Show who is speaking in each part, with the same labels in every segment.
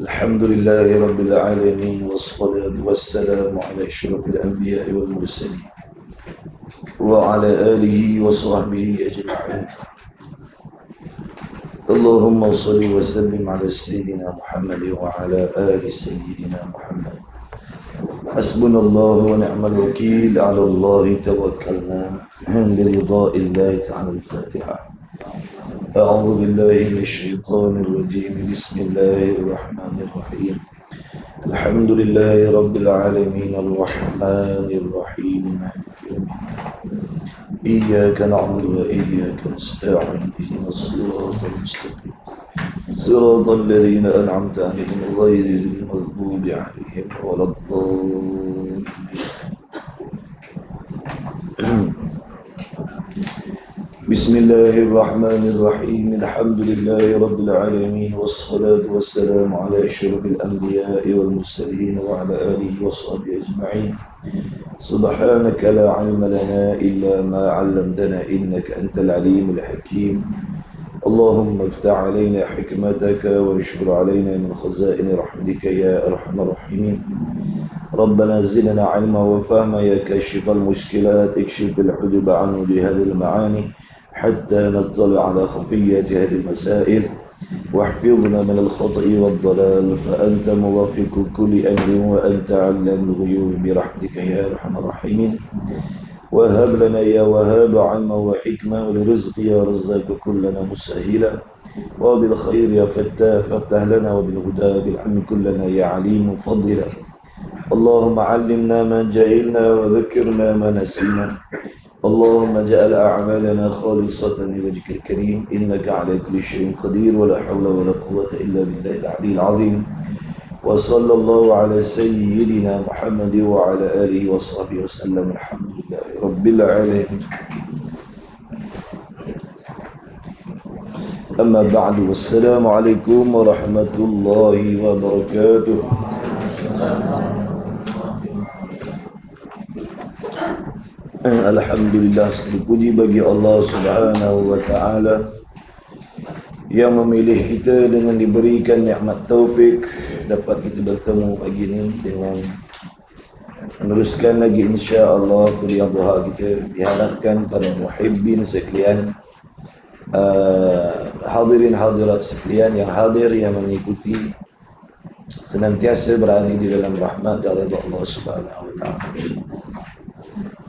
Speaker 1: الحمد لله رب العالمين والصلاة والسلام على أشرف الأنبياء والمرسلين وعلى آله وصحبه أجمعين. اللهم صل وسلم على سيدنا محمد وعلى آل سيدنا محمد. حسبنا الله ونعم الوكيل، على الله توكلنا لرضاء الله تعالى. الفاتحة. أعوذ بالله من الشيطان الرجيم. بسم الله الرحمن الرحيم. الحمد لله رب العالمين الرحمن الرحيم مالك يوم الدين. إياك نعبد وإياك نستعين. اهدنا الصراط المستقيم صراط الذين أنعمت عليهم غير المغضوب عليهم ولا الضالين. بسم الله الرحمن الرحيم. الحمد لله رب العالمين والصلاة والسلام على أشرف الأنبياء والمرسلين وعلى آله وصحبه أجمعين. سبحانك لا علم لنا إلا ما علمتنا إنك أنت العليم الحكيم. اللهم افتح علينا حكمتك وانشر علينا من خزائن رحمتك يا أرحم الراحمين. ربنا زدنا علما وفهما يا كاشف المشكلات. اكشف الحجب عنه بهذه المعاني حتى نطلع على خفيات هذه المسائل، واحفظنا من الخطأ والضلال، فأنت موافق كل أمر وأنت علام الغيوب برحمتك يا أرحم الراحمين. وهب لنا يا وهاب علما وحكمة، ولرزق يا رزاق كلنا مسهلا، وبالخير يا فتاح فافتح لنا، وبالهدى بالعلم كلنا يا عليم فضلا. اللهم علمنا ما جهلنا وذكرنا ما نسينا. اللهم اجعل أعمالنا خالصة لوجهك الكريم، إنك على كل شيء قدير، ولا حول ولا قوة إلا بالله العلي العظيم. وصلى الله على سيدنا محمد وعلى آله وصحبه وسلم. الحمد لله رب العالمين. أما بعد، والسلام عليكم ورحمة الله وبركاته. Alhamdulillah, segala puji bagi Allah Subhanahu wa Ta'ala yang memilih kita dengan diberikan nikmat taufik dapat kita bertemu pagi ini dengan meneruskan lagi insya-Allah kuliah duha kita. Diharapkan para muhibbin sekalian, hadirin hadirat sekalian yang hadir, yang mengikuti, senantiasa berada di dalam rahmat dari Allah Subhanahu wa Ta'ala.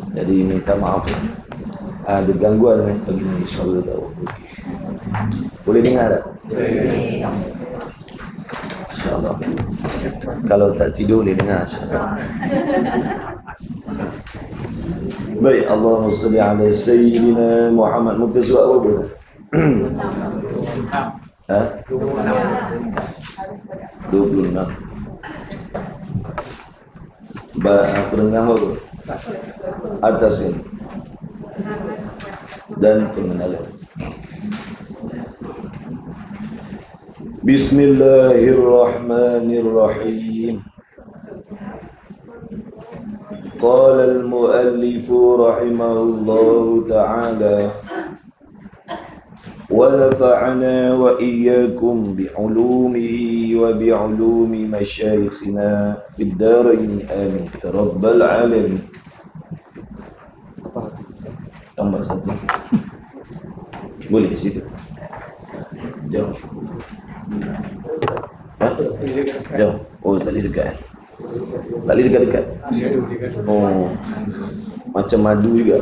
Speaker 1: Jadi minta maaf ada gangguan pagi ini, insyaAllah tahu. Boleh dengar tak? Boleh. InsyaAllah. Kalau tak tidur boleh dengar. Baik, Allahumma salli ala Sayyidina Muhammad. Muka surat apa pun? Ha? 26. Pendengar apa? Atas ini dan pengenalan. Bismillahirrahmanirrahim. Qala al-muallif rahimahullahu ta'ala wa nafa'ana wa iyyakum bi'ulumihi wa bi'ulumi masyayikhina fid darain amin ya rabbal alamin. Tambah satu. Boleh situ. Jauh. Hah? Jauh. Oh, tali dekat. Tali dekat-dekat. Oh. Macam madu juga.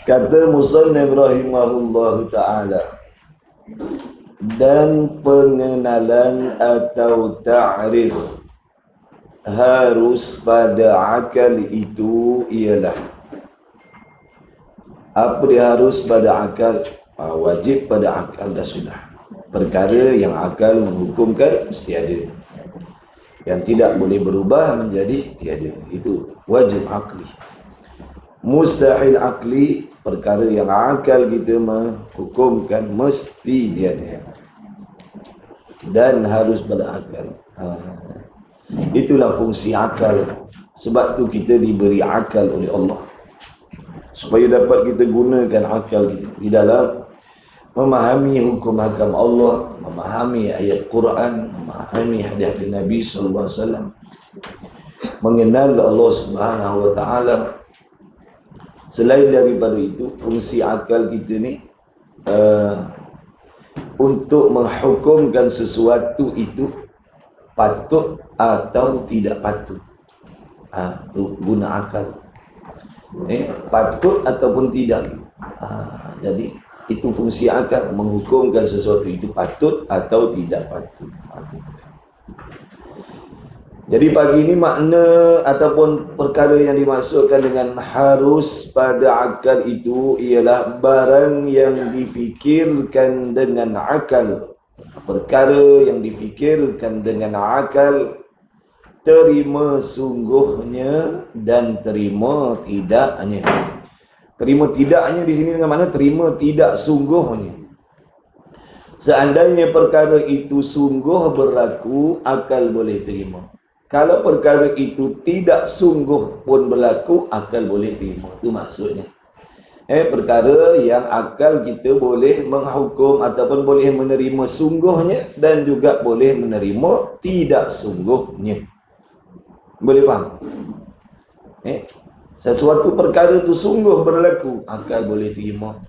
Speaker 1: Kata musannif rahimahullahu ta'ala, dan pengenalan atau ta'rif harus pada akal itu ialah, apa dia harus pada akal? Wajib pada akal dah sudah. Perkara yang akal menghukumkan mesti ada, yang tidak boleh berubah menjadi tiada, itu wajib akli. Mustahil akli, perkara yang akal kita menghukumkan mesti tiada. dan harus berakal. Itulah fungsi akal. Sebab tu kita diberi akal oleh Allah, supaya dapat kita gunakan akal kita di dalam memahami hukum hakam Allah, memahami ayat Quran, memahami hadis Nabi sallallahu alaihi wasallam, mengenal Allah Subhanahu wa taala. Selain daripada itu, fungsi akal kita ni untuk menghukumkan sesuatu itu patut atau tidak patut. Tu guna akal. Patut ataupun tidak. Jadi itu fungsi akal, menghukumkan sesuatu itu patut atau tidak patut. Jadi pagi ini makna ataupun perkara yang dimaksudkan dengan harus pada akal itu ialah barang yang difikirkan dengan akal. Perkara yang difikirkan dengan akal, terima sungguhnya dan terima tidaknya. Terima tidaknya di sini dengan mana terima tidak sungguhnya. Seandainya perkara itu sungguh berlaku, akal boleh terima. Kalau perkara itu tidak sungguh pun berlaku, akal boleh terima. Itu maksudnya. Perkara yang akal kita boleh menghukum ataupun boleh menerima sungguhnya dan juga boleh menerima tidak sungguhnya. Boleh faham? Sesuatu perkara itu sungguh berlaku, akal boleh terima.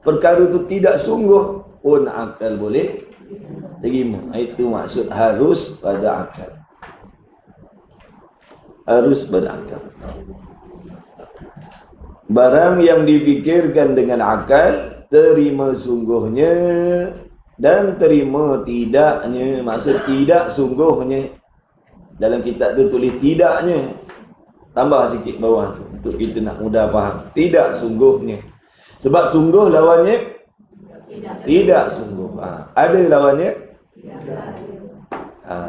Speaker 1: Perkara itu tidak sungguh pun akal boleh terima. Itu maksud harus pada akal. Harus berakal. Barang yang difikirkan dengan akal, terima sungguhnya dan terima tidaknya. Maksud tidak sungguhnya. Dalam kitab tu tulis tidaknya. Tambah sikit bawah tu untuk kita nak mudah faham. Tidak sungguhnya. Sebab sungguh lawannya tidak sungguh. Ada lawannya?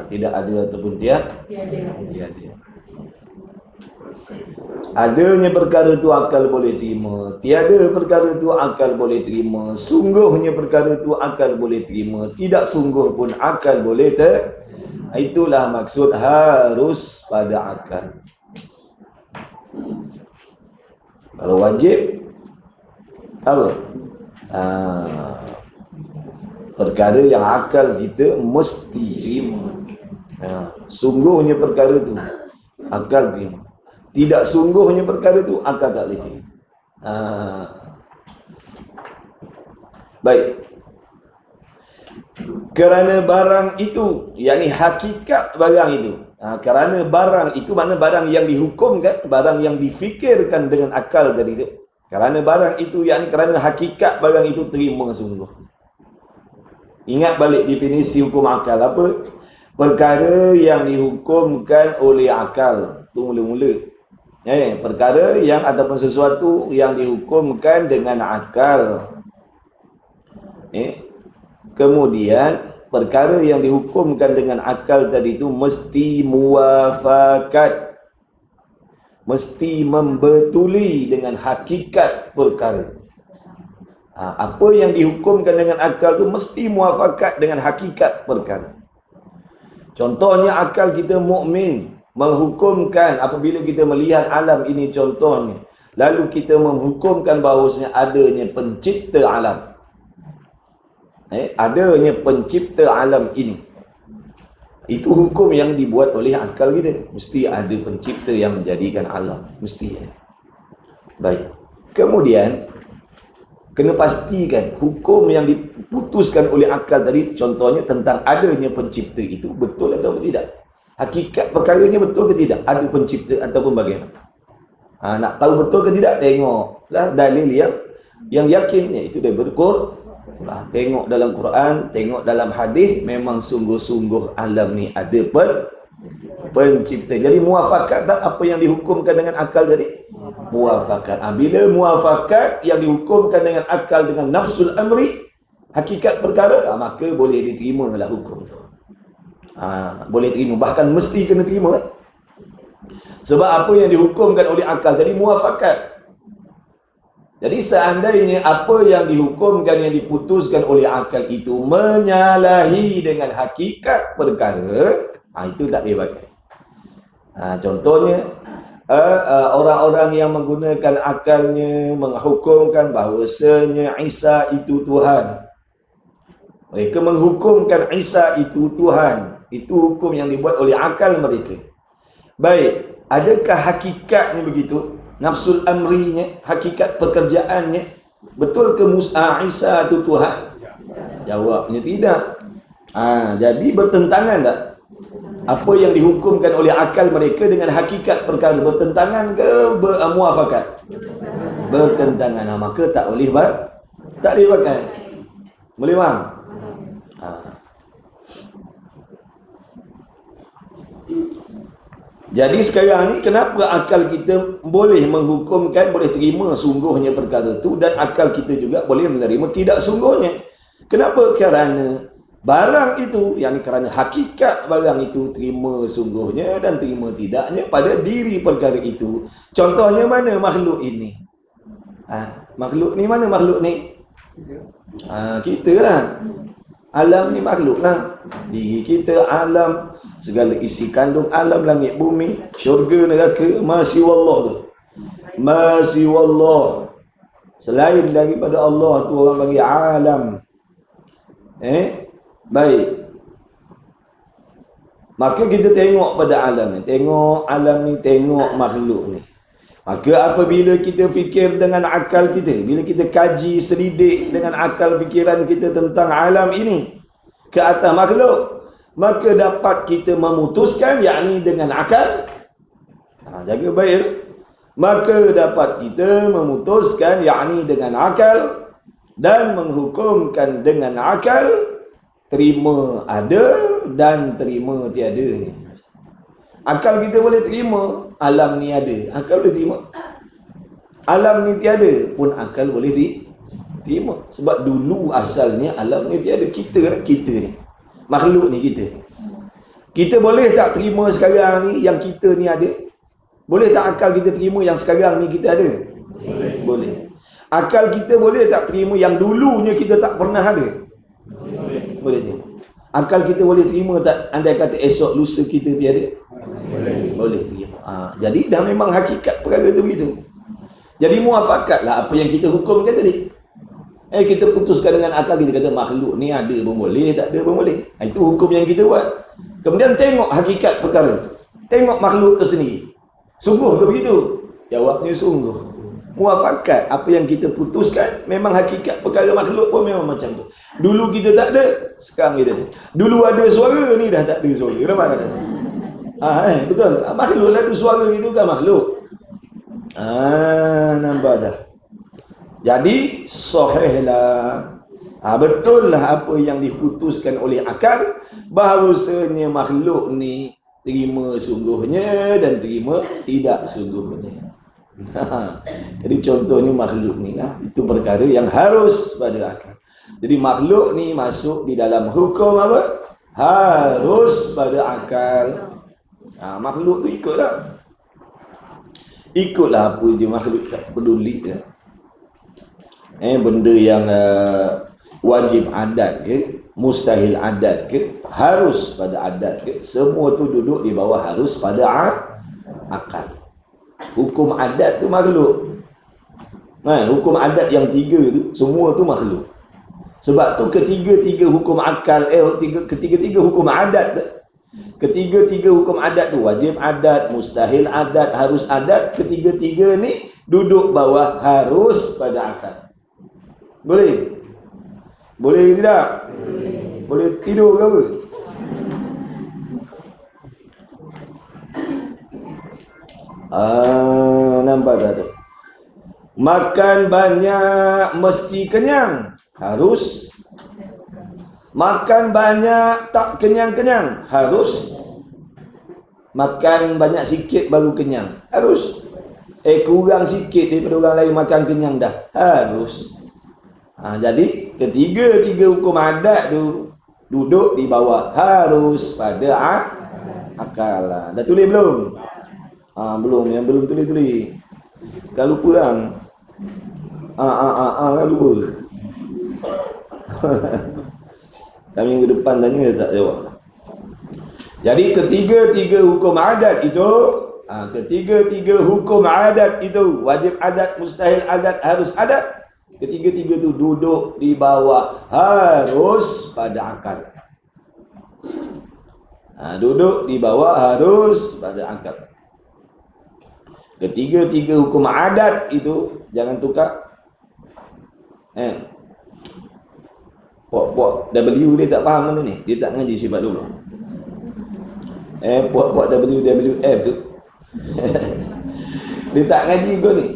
Speaker 1: Tidak ada ataupun tiada. Adanya perkara itu akal boleh terima, tiada perkara itu akal boleh terima, sungguhnya perkara itu akal boleh terima, tidak sungguh pun akal boleh terima. Itulah maksud harus pada akal. Kalau wajib apa? Perkara yang akal kita mesti terima. Sungguhnya perkara itu akal terima. Tidak sungguhnya perkara itu akal tak boleh terima. Baik. Kerana barang itu, yakni hakikat barang itu. Kerana barang itu makna barang yang dihukumkan, barang yang difikirkan dengan akal tadi itu. Kerana barang itu, yakni kerana hakikat barang itu terima sungguh. Ingat balik definisi hukum akal apa? Perkara yang dihukumkan oleh akal. Itu mula-mula. Perkara yang ataupun sesuatu yang dihukumkan dengan akal. Kemudian perkara yang dihukumkan dengan akal tadi itu mesti muafakat, mesti membetuli dengan hakikat perkara. Apa yang dihukumkan dengan akal itu mesti muafakat dengan hakikat perkara. Contohnya akal kita mukmin menghukumkan apabila kita melihat alam ini contohnya, lalu kita menghukumkan bahawasanya adanya pencipta alam. Adanya pencipta alam ini. Itu hukum yang dibuat oleh akal kita. Mesti ada pencipta yang menjadikan alam. Mesti ada. Baik. Kemudian, kena pastikan hukum yang diputuskan oleh akal tadi, contohnya tentang adanya pencipta itu, betul atau tidak. Hakikat perkaranya betul ke tidak. Ada pencipta ataupun bagaimana. Nak tahu betul ke tidak, tengoklah dalil yang yakin. Itu dia berkur. Tengok dalam Quran, tengok dalam hadis, memang sungguh-sungguh alam ni ada pencipta. Jadi muafakat tak apa yang dihukumkan dengan akal tadi? Muafakat. Bila muafakat yang dihukumkan dengan akal dengan nafsul amri, hakikat perkara, maka boleh diterima lah hukum tu. Boleh terima, bahkan mesti kena terima. Sebab apa yang dihukumkan oleh akal tadi muafakat. Jadi seandainya apa yang dihukumkan, yang diputuskan oleh akal itu menyalahi dengan hakikat perkara, itu tak boleh pakai. Contohnya, orang-orang yang menggunakan akalnya menghukumkan bahawasanya Isa itu Tuhan. Mereka menghukumkan Isa itu Tuhan. Itu hukum yang dibuat oleh akal mereka. Baik, adakah hakikatnya begitu? Nafsul amrinya, hakikat pekerjaannya, betul ke Isa itu Tuhan? Jawabnya tidak. Jadi bertentangan tak? Apa yang dihukumkan oleh akal mereka dengan hakikat perkara, bertentangan ke muafakat? Bertentangan. Maka tak boleh pakai. Boleh bang? Jadi sekarang ni kenapa akal kita boleh menghukumkan, boleh terima sungguhnya perkara itu, dan akal kita juga boleh menerima tidak sungguhnya. Kenapa? Kerana barang itu, yakni kerana hakikat barang itu terima sungguhnya dan terima tidaknya pada diri perkara itu. Contohnya mana makhluk ini? Makhluk ni mana makhluk ni? Kita lah. Alam ni makhluk lah. Diri kita, alam, segala isi kandung alam, langit bumi, syurga, neraka, masih wallah tu. Masih wallah. Selain daripada Allah tu orang bagi alam. Baik. Maka kita tengok pada alam ni. Tengok alam ni, tengok makhluk ni. Maka apabila kita fikir dengan akal kita, bila kita kaji selidik dengan akal fikiran kita tentang alam ini ke atas makhluk, maka dapat kita memutuskan, yakni dengan akal. Jaga baik. Maka dapat kita memutuskan, yakni dengan akal, dan menghukumkan dengan akal, terima ada dan terima tiada. Akal kita boleh terima alam ni ada, akal boleh terima. Alam ni tiada pun akal boleh terima. Sebab dulu asalnya alam ni tiada. Kita ni, makhluk ni kita. Kita boleh tak terima sekarang ni yang kita ni ada? Boleh tak akal kita terima yang sekarang ni kita ada? Boleh. Akal kita boleh tak terima yang dulunya kita tak pernah ada? Boleh terima. Akal kita boleh terima tak andai kata esok lusa kita tiada? Boleh terima. Jadi dah memang hakikat perkara itu begitu. Jadi muafakatlah apa yang kita hukumkan tadi. Kita putuskan dengan akal, kita kata makhluk ni ada pun boleh, tak ada pun boleh. Itu hukum yang kita buat. Kemudian tengok hakikat perkara. Tengok makhluk itu sendiri. Sungguh ke begitu? Jawabnya sungguh. Muafakat apa yang kita putuskan, memang hakikat perkara makhluk pun memang macam tu. Dulu kita tak ada, sekarang kita ada. Dulu ada suara, ni dah tak ada suara. Kenapa kata? Betul. Makhluk lah tu, suara itu kan makhluk. Nampak dah. Jadi sahihlah, betul lah apa yang diputuskan oleh akal, bahawasanya makhluk ni terima sungguhnya dan terima tidak sungguhnya. Jadi contohnya makhluk ni lah, itu perkara yang harus pada akal. Jadi makhluk ni masuk di dalam hukum apa? Harus pada akal. Makhluk tu ikutlah. Ikutlah apa je makhluk, tak peduli je. Benda yang wajib adat ke, mustahil adat ke, harus pada adat ke, semua tu duduk di bawah harus pada akal. Hukum adat tu makhluk. Hukum adat yang tiga tu, semua tu makhluk. Sebab tu ketiga-tiga hukum akal, ketiga-tiga hukum adat tu, ketiga-tiga hukum adat tu, wajib adat, mustahil adat, harus adat, ketiga-tiga ni duduk bawah harus pada akal. Boleh? Boleh ke tidak? Boleh tidur ke apa? Nampak tak tu? Makan banyak mesti kenyang. Harus. Makan banyak tak kenyang-kenyang. Harus. Makan banyak sikit baru kenyang. Harus. Kurang sikit daripada orang lain makan kenyang dah. Harus. Jadi ketiga-tiga hukum adat tu duduk di bawah harus pada akal lah. Dah tulis belum? Belum. Yang belum tulis-tulis. Dah lupa kan? Kan lupa. Dan minggu depan tanya dia tak jawab. Jadi ketiga-tiga hukum adat itu, ketiga-tiga hukum adat itu, wajib adat, mustahil adat, harus adat. Ketiga-tiga itu duduk di bawah harus pada akal. Duduk di bawah harus pada akal. Ketiga-tiga hukum adat itu jangan tukar. Puak-puak W dia tak faham benda ni. Dia tak ngaji sifat dulu. Puak-puak WWF tu. Dia tak ngaji kau ni.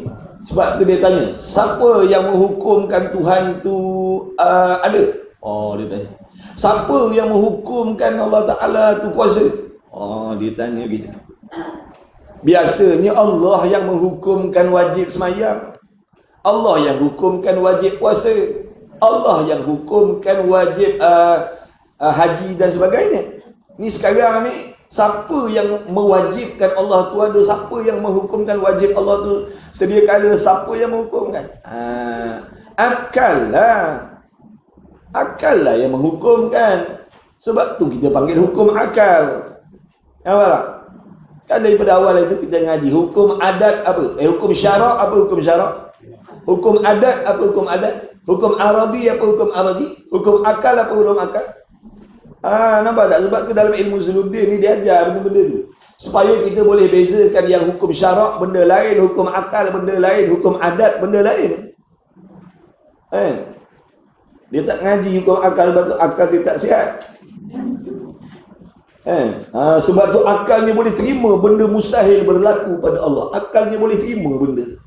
Speaker 1: Sebab tu dia tanya, siapa yang menghukumkan Tuhan tu ada? Oh, dia tanya. Siapa yang menghukumkan Allah Ta'ala tu kuasa? Oh, dia tanya gitu. Biasanya Allah yang menghukumkan wajib sembahyang. Allah yang hukumkan wajib puasa. Allah yang hukumkan wajib haji dan sebagainya. Ni sekarang ni, siapa yang mewajibkan Allah tu ada, siapa yang menghukumkan wajib Allah tu sedia kala, siapa yang menghukumkan? Akal lah yang menghukumkan. Sebab tu kita panggil hukum akal. Nampak tak? Kan daripada awal itu kita ngaji hukum adat apa? Hukum syarak apa hukum syarak? Hukum adat apa hukum adat? Hukum aradi apa hukum aradi? Hukum akal apa hukum akal? Nampak tak? Sebab tu dalam ilmu Zuluddin ni dia ajar benda-benda tu. Supaya kita boleh bezakan yang hukum syarak benda lain, hukum akal benda lain, hukum adat benda lain. Dia tak ngaji hukum akal, sebab tu akal dia tak sihat. Sebab tu akalnya boleh terima benda mustahil berlaku pada Allah. Akalnya boleh terima benda.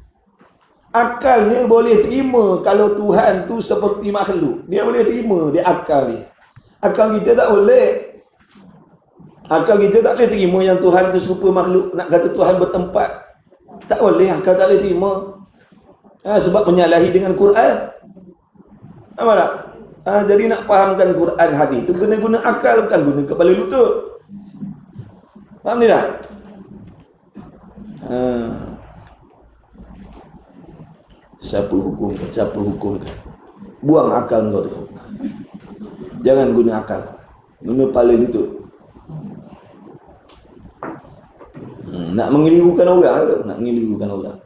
Speaker 1: Akalnya boleh terima kalau Tuhan tu seperti makhluk. Dia boleh terima, dia akal ni. Akal kita tak boleh. Akal kita tak boleh terima yang Tuhan tu serupa makhluk. Nak kata Tuhan bertempat, tak boleh, akal tak boleh terima. Sebab menyalahi dengan Quran. Nampak tak? Jadi nak fahamkan Quran hadis tu kena guna akal, bukan guna kepala lutut. Faham ni tak? Siapa hukumkan? Buang akal kau tu. Jangan guna akal. Guna kepala lutut. Nak mengelirukan orang tu, nak mengelirukan orang.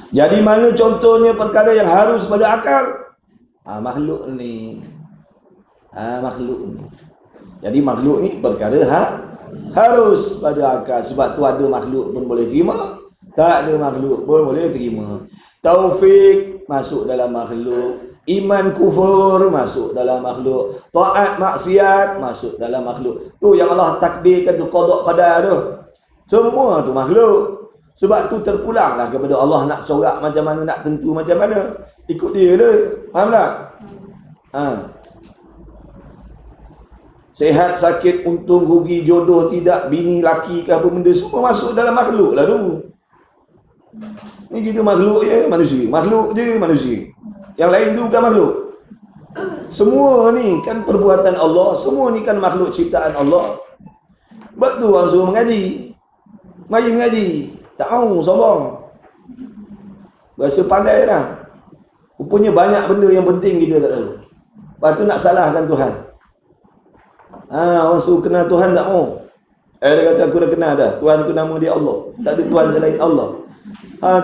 Speaker 1: Jadi mana contohnya perkara yang harus pada akal? Makhluk ni. Jadi makhluk ni perkara harus pada akal. Sebab tu ada makhluk pun boleh terima, tak ada makhluk pun boleh terima. Taufik masuk dalam makhluk, iman kufur masuk dalam makhluk, taat maksiat masuk dalam makhluk. Tu yang Allah takdirkan tu, qada qadar tu. Semua tu makhluk. Sebab tu terpulanglah kepada Allah, nak sorak macam mana, nak tentu macam mana. Ikut dia tu. Faham tak? Sehat, sakit, untung, rugi, jodoh, tidak, bini, laki ke apa benda, semua masuk dalam makhluk lah tu. Ni kita makhluk je manusia. Makhluk je manusia. Yang lain tu bukan makhluk. Semua ni kan perbuatan Allah. Semua ni kan makhluk ciptaan Allah. Sebab tu orang suruh mengaji. Mari mengaji. Tak mahu, sombong. Rasa pandai dah. Rupanya banyak benda yang penting kita tak tahu. Lepas tu nak salahkan Tuhan. Orang suruh kenal Tuhan tak mahu. Dia kata aku dah kenal dah. Tuhan tu nama dia Allah. Tak ada Tuhan selain Allah.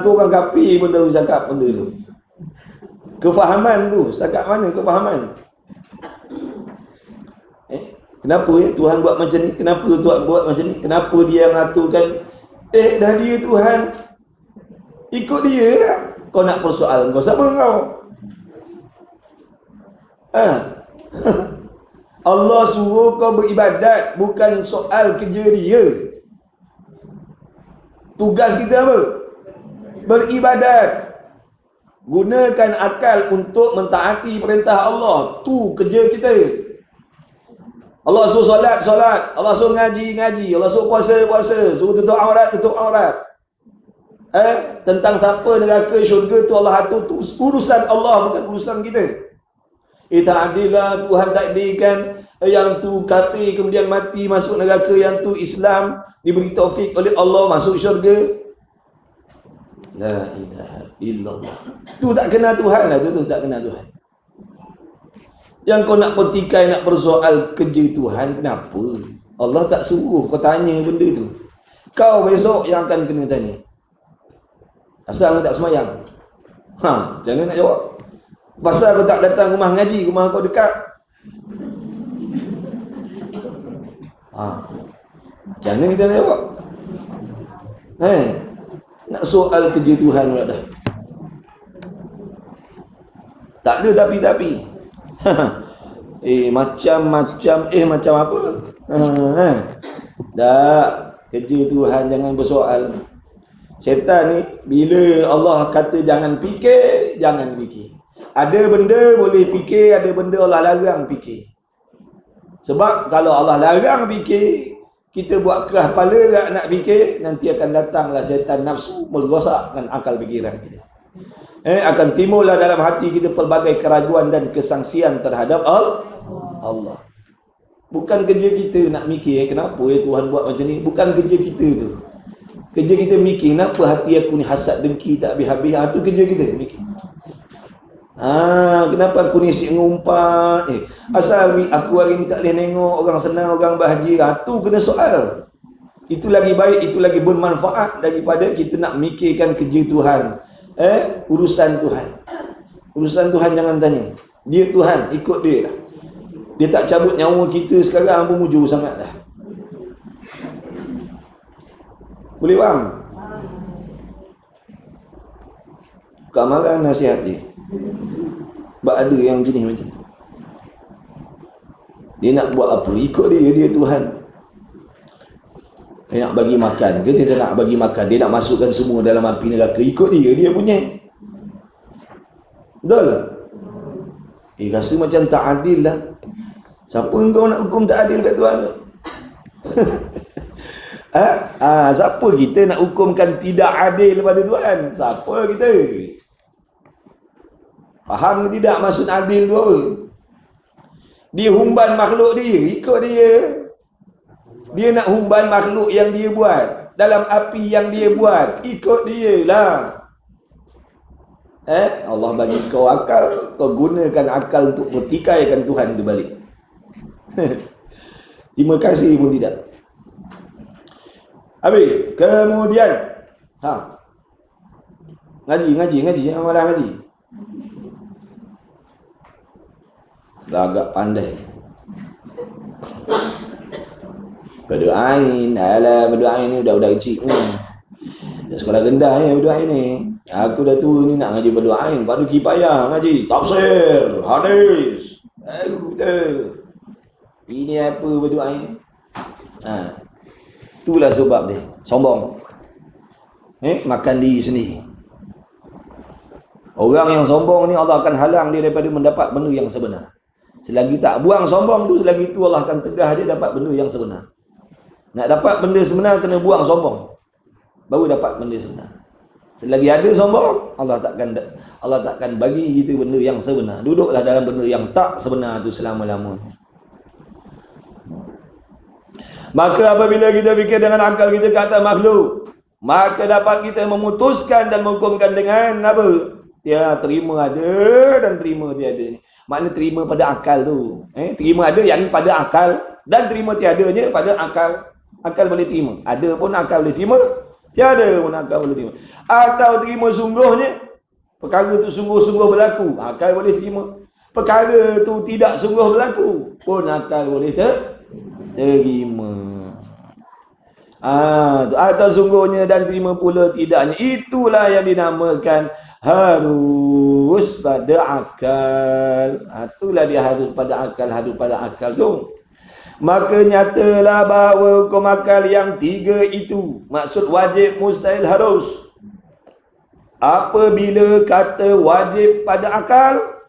Speaker 1: Tu orang kafir pun tahu cakap benda tu. Kefahaman tu. Setakat mana kefahaman? Kenapa Tuhan buat macam ni? Kenapa Tuhan buat macam ni? Kenapa dia mengaturkan? Dah dia Tuhan, ikut dia lah. Kau nak persoalan kau, siapa kau? Allah suruh kau beribadat, bukan soal kerja dia. Tugas kita apa? Beribadat. Gunakan akal untuk mentaati perintah Allah. Tu kerja kita. Allah suruh solat, Allah suruh ngaji, Allah suruh puasa, suruh tutup aurat. Tentang siapa neraka syurga tu Allah atur, tu urusan Allah, bukan urusan kita. Ta'adilah Tuhan takdirkan Yang tu kafir kemudian mati masuk neraka, yang tu Islam diberi taufik oleh Allah masuk syurga. La ilaha illallah. Tu tak kenal Tuhan lah, tu tak kenal Tuhan. Yang kau nak petikai, nak bersoal kerja Tuhan, kenapa? Allah tak suruh kau tanya benda tu. Kau besok yang akan kena tanya. Asal kau tak semayang. Jangan nak jawab. Pasal kau tak datang rumah ngaji, rumah kau dekat. Jangan kita nak jawab. Nak soal kerja Tuhan pula dah. Tak ada tapi-tapi. Macam-macam. Macam apa? Tak. Kerja Tuhan jangan bersoal. Syaitan ni, bila Allah kata jangan fikir, jangan fikir. Ada benda boleh fikir, ada benda Allah larang fikir. Sebab kalau Allah larang fikir, kita buat keras kepala nak fikir, nanti akan datanglah syaitan nafsu merosakkan akal fikiran kita. Akan timbullah dalam hati kita pelbagai keraguan dan kesangsian terhadap Allah. Bukan kerja kita nak mikir kenapa Tuhan buat macam ni. Bukan kerja kita tu. Kerja kita mikir kenapa hati aku ni hasad dengki tak habis-habis. Itu kerja kita mikir. Kenapa aku ni asyik ngumpat. Asal aku hari ni tak boleh tengok orang senang, orang bahagia. Itu kena soal. Itu lagi baik, itu lagi bermanfaat daripada kita nak mikirkan kerja Tuhan. Urusan Tuhan. Urusan Tuhan jangan tanya. Dia Tuhan, ikut dia lah. Dia tak cabut nyawa kita sekarang pun mujur sangat dah. Boleh faham? Kak marah nasihat dia. Sebab ada yang jenis macam tu. Dia nak buat apa? Ikut dia Tuhan. Dia nak bagi makan ke? Dia tak nak bagi makan. Dia nak masukkan semua dalam api neraka. Ikut dia punya. Betul? Rasa macam tak adil lah. Siapa engkau nak hukum tak adil kat Tuhan? Siapa kita nak hukumkan tidak adil pada Tuhan? Siapa kita? Faham ke tidak maksud adil tu apa? Dia humban makhluk dia, ikut dia. Dia nak humban makhluk yang dia buat, dalam api yang dia buat, ikut dia lah. Allah bagi kau akal, kau gunakan akal untuk bertikaikan Tuhan itu balik. Terima kasih pun tidak. Habis, kemudian ngaji, jangan malah ngaji. Dah agak pandai. Berdoain, berdoain ni budak-budak kecil ni. Dah sekolah rendah ni berdoain ni. Aku dah tua ni nak ngaji berdoain, padu kifayah ngaji, tafsir, hadis. Betul. Ini apa berdoain? Itulah sebab dia sombong. Makan diri sendiri. Orang yang sombong ni Allah akan halang dia daripada mendapat benda yang sebenar. Selagi tak buang sombong tu, selagi tu Allah akan tegah dia dapat benda yang sebenar. Nak dapat benda sebenar kena buang sombong, baru dapat benda sebenar. Selagi ada sombong, Allah takkan bagi kita benda yang sebenar. Duduklah dalam benda yang tak sebenar tu selama-lamanya. Maka apabila kita fikir dengan akal kita ke atas makhluk, maka dapat kita memutuskan dan menghukumkan dengan apa? Ya, terima ada dan terima tiada. Makna terima pada akal tu. Terima ada yang pada akal, dan terima tiadanya pada akal. Akal boleh terima. Ada pun akal boleh terima, tiada pun akal boleh terima. Atau terima sungguhnya, perkara tu sungguh-sungguh berlaku, akal boleh terima. Perkara tu tidak sungguh berlaku, pun akal boleh terima. Atau sungguhnya dan terima pula tidaknya. Itulah yang dinamakan harus pada akal. Itulah dia harus pada akal. Harus pada akal tu. Maka nyatalah bahawa hukum akal yang tiga itu, maksud wajib, mustahil, harus. Apabila kata wajib pada akal,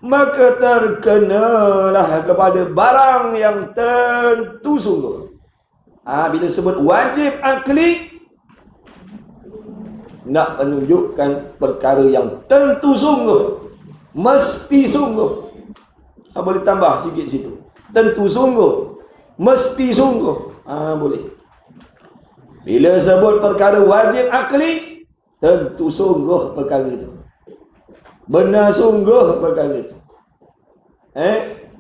Speaker 1: maka terkenalah kepada barang yang tentu sungguh. Bila sebut wajib akli, nak menunjukkan perkara yang tentu sungguh, mesti sungguh. Boleh tambah sikit situ. tentu sungguh, mesti sungguh. Boleh. Bila sebut perkara wajib akli, tentu sungguh perkara itu. Benar sungguh perkara itu.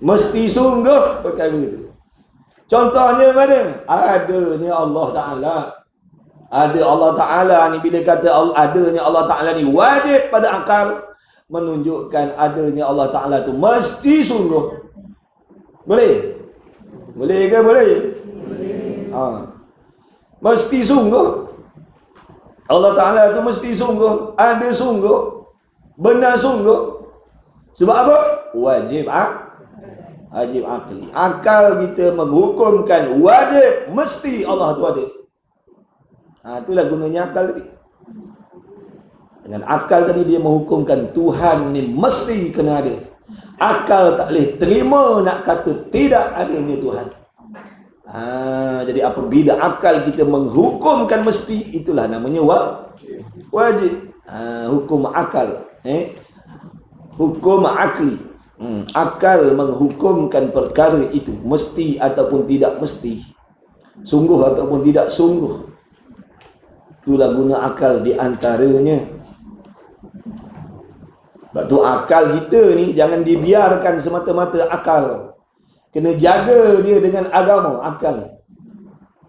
Speaker 1: Mesti sungguh perkara itu. Contohnya mana? Adanya Allah Ta'ala. Ada Allah Ta'ala ni, bila kata adanya Allah Ta'ala ni wajib pada akal, menunjukkan adanya Allah Ta'ala tu mesti sungguh. Boleh? Boleh ke boleh? Mesti sungguh. Allah Ta'ala tu mesti sungguh. Ada sungguh. Benar sungguh. Sebab apa? Wajib wajib akli. Akal kita menghukumkan wajib, mesti Allah tu ada. Itulah gunanya akal tadi. Dengan akal tadi dia menghukumkan Tuhan ni mesti kena ada. Akal tak boleh terima nak kata tidak adanya Tuhan. Jadi apabila akal kita menghukumkan mesti, itulah namanya wajib. Hukum akal. Hukum akli. Akal menghukumkan perkara itu mesti ataupun tidak mesti, sungguh ataupun tidak sungguh. Itulah guna akal di antaranya. Sebab tu akal kita ni jangan dibiarkan semata-mata akal. Kena jaga dia dengan agama, akal.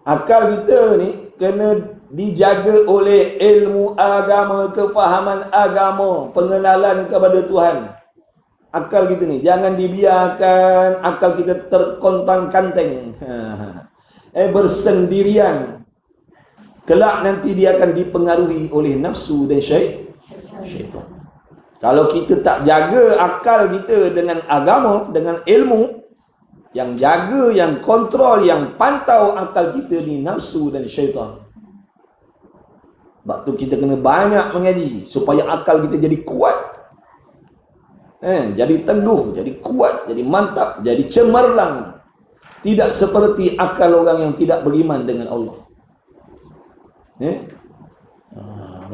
Speaker 1: Akal kita ni kena dijaga oleh ilmu agama, kefahaman agama, pengenalan kepada Tuhan. Akal kita ni jangan dibiarkan akal kita terkontang-kanteng, bersendirian. Kelak nanti dia akan dipengaruhi oleh nafsu dan syaitan. Kalau kita tak jaga akal kita dengan agama, dengan ilmu, yang jaga, yang kontrol, yang pantau akal kita ni nafsu dan syaitan. Sebab tu kita kena banyak mengaji supaya akal kita jadi kuat. Jadi teguh, jadi kuat, jadi mantap, jadi cemerlang. Tidak seperti akal orang yang tidak beriman dengan Allah.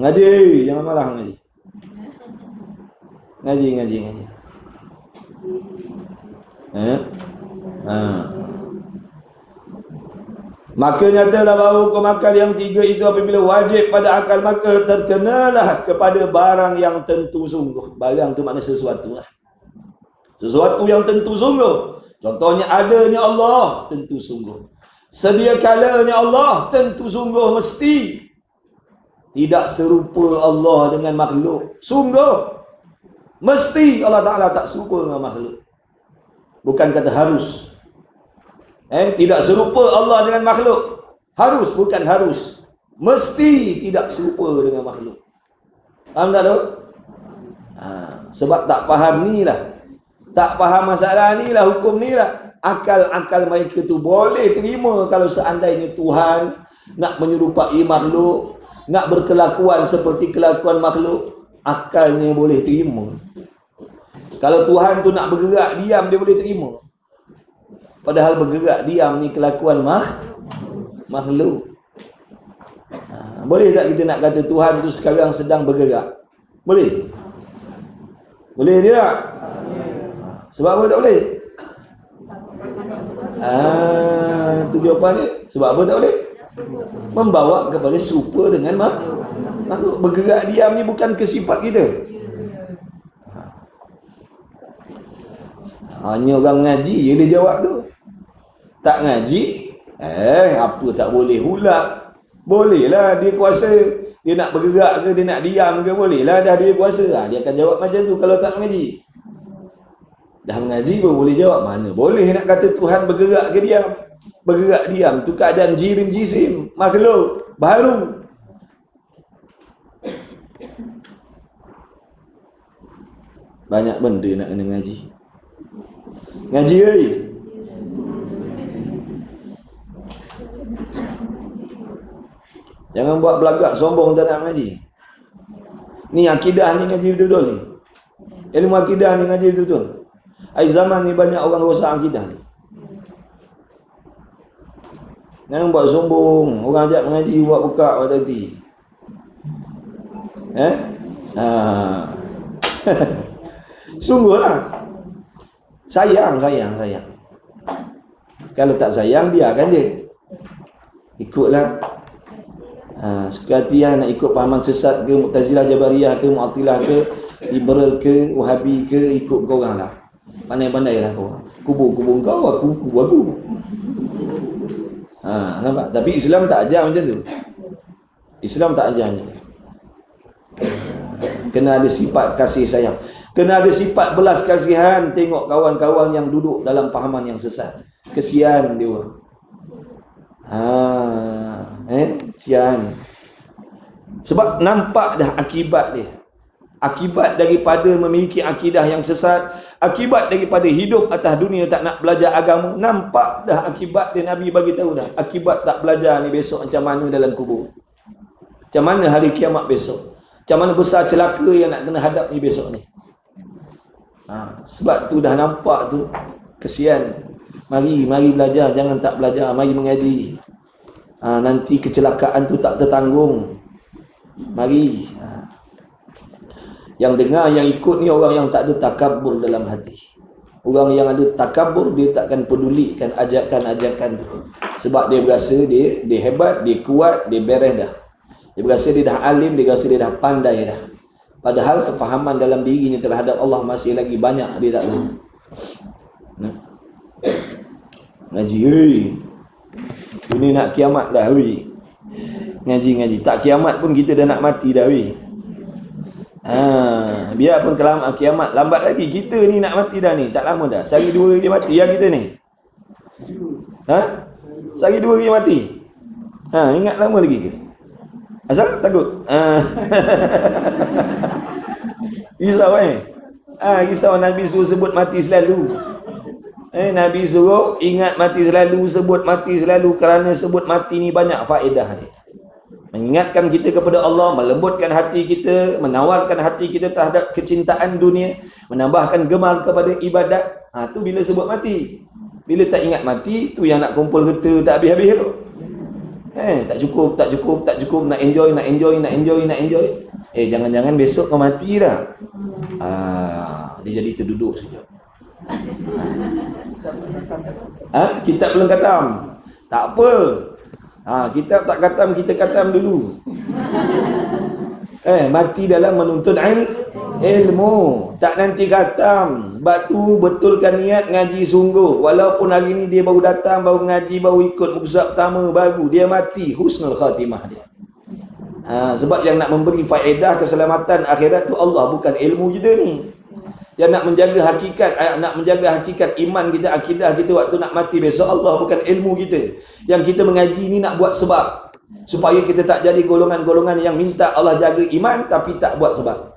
Speaker 1: Ngaji, jangan malah ngaji. Ngaji. Maka nyatalah bahawa hukum akal yang tiga itu apabila wajib pada akal, maka terkenalah kepada barang yang tentu sungguh. Barang tu makna sesuatu lah. Sesuatu yang tentu sungguh. Contohnya adanya Allah, tentu sungguh. Sedia kalanya Allah, tentu sungguh mesti. Tidak serupa Allah dengan makhluk. Sungguh. Mesti Allah Ta'ala tak serupa dengan makhluk. Bukan kata harus. Tidak serupa Allah dengan makhluk. Harus, bukan harus. Mesti tidak serupa dengan makhluk. Faham tak tu? Sebab tak faham ni lah. Tak faham masalah ni lah, hukum ni lah. Akal-akal mereka tu boleh terima kalau seandainya Tuhan nak menyerupai makhluk, nak berkelakuan seperti kelakuan makhluk, akalnya boleh terima. Kalau Tuhan tu nak bergerak diam, dia boleh terima. Padahal bergerak diam ni kelakuan makhluk. Boleh tak kita nak kata Tuhan tu sekarang sedang bergerak? Boleh? Boleh tidak? Sebab apa tak boleh? Itu jawapan dia. Sebab apa tak boleh? Membawa kepada serupa dengan makhluk. Bergerak diam ni bukan kesifat kita. Hanya orang ngaji je dia jawab tu. Tak ngaji, apa tak boleh pula? Bolehlah dia kuasa. Dia nak bergerak ke, dia nak diam ke, bolehlah dah dia kuasa. Dia akan jawab macam tu kalau tak ngaji. Dah mengaji pun boleh jawab. Mana boleh nak kata Tuhan bergerak ke diam? Bergerak diam tu keadaan jisim makhluk baru. Banyak benda nak kena ngaji. Ngaji oi. Jangan buat belagak sombong tak nak ngaji. Ni akidah ni ngaji betul-betul ni. Ilmu akidah ni ngaji betul-betul. Zaman ni banyak orang rosak akidah ni. Jangan buat sombong. Orang ajak mengaji buat buka tadi. Sungguhlah. Sayang. Kalau tak sayang, biarkan je. Ikutlah. Suka hati nak ikut pahaman sesat ke, Mu'tazilah, Jabariyah ke, Mu'attilah ke, Liberal ke, Wahabi ke, ikut kau orang lah. Pandai-pandai lah kau. Kubur kau, aku kubur aku. Nampak? Tapi Islam tak ajar macam tu. Islam tak ajar macam tu. Kena ada sifat kasih sayang. Kena ada sifat belas kasihan. Tengok kawan-kawan yang duduk dalam pahaman yang sesat. Kesian dia orang. Kesian. Sebab nampak dah akibat dia. Akibat daripada memiliki akidah yang sesat, akibat daripada hidup atas dunia tak nak belajar agama, nampak dah akibat dia. Nabi bagi tahu dah, akibat tak belajar ni besok macam mana dalam kubur. Macam mana hari kiamat besok. Macam mana besar celaka yang nak kena hadap ni besok ni. Sebab tu dah nampak tu, kesian. Mari belajar, jangan tak belajar, mari mengaji. Nanti kecelakaan tu tak tertanggung. Mari. Yang dengar, yang ikut ni orang yang tak ada takabur dalam hati. Orang yang ada takabur, dia takkan pedulikan ajakan-ajakan tu. Sebab dia berasa dia hebat, dia kuat, dia beres dah. Dia berasa dia dah alim, dia berasa dia dah pandai dah. Padahal kefahaman dalam dirinya terhadap Allah masih lagi banyak, dia tak tahu. Ngaji, ini nak kiamat dah, ngaji. Tak kiamat pun kita dah nak mati dah, biarpun kiamat lambat lagi, kita ni nak mati dah ni, tak lama dah. Sehari 2 hari mati ya kita ni. Sehari 2 hari mati. Ingat lama lagi ke? Asal takut? Risau risau. Nabi suruh sebut mati selalu. Nabi suruh ingat mati selalu, sebut mati selalu, kerana sebut mati ni banyak faedah dia. Mengingatkan kita kepada Allah, melembutkan hati kita, menawarkan hati kita terhadap kecintaan dunia, menambahkan gemar kepada ibadat. Tu bila sebut mati. Bila tak ingat mati, tu yang nak kumpul harta tak habis-habis tu. Tak cukup, nak enjoy. Jangan-jangan besok kau mati dah. Dia jadi terduduk saja. Kitab belum khatam. Tak apa. Kitab tak khatam, kita khatam dulu. Mati dalam menuntut ilmu. Tak nanti khatam. Sebab tu betulkan niat ngaji sungguh. Walaupun hari ni dia baru datang, baru ngaji, baru ikut muka pertama, baru dia mati, husnul khatimah dia. Sebab yang nak memberi faedah keselamatan akhirat tu Allah, bukan ilmu kita ni. Yang nak menjaga hakikat iman kita, akidah kita waktu nak mati besok Allah, bukan ilmu kita. Yang kita mengaji ni nak buat sebab, supaya kita tak jadi golongan-golongan yang minta Allah jaga iman tapi tak buat sebab.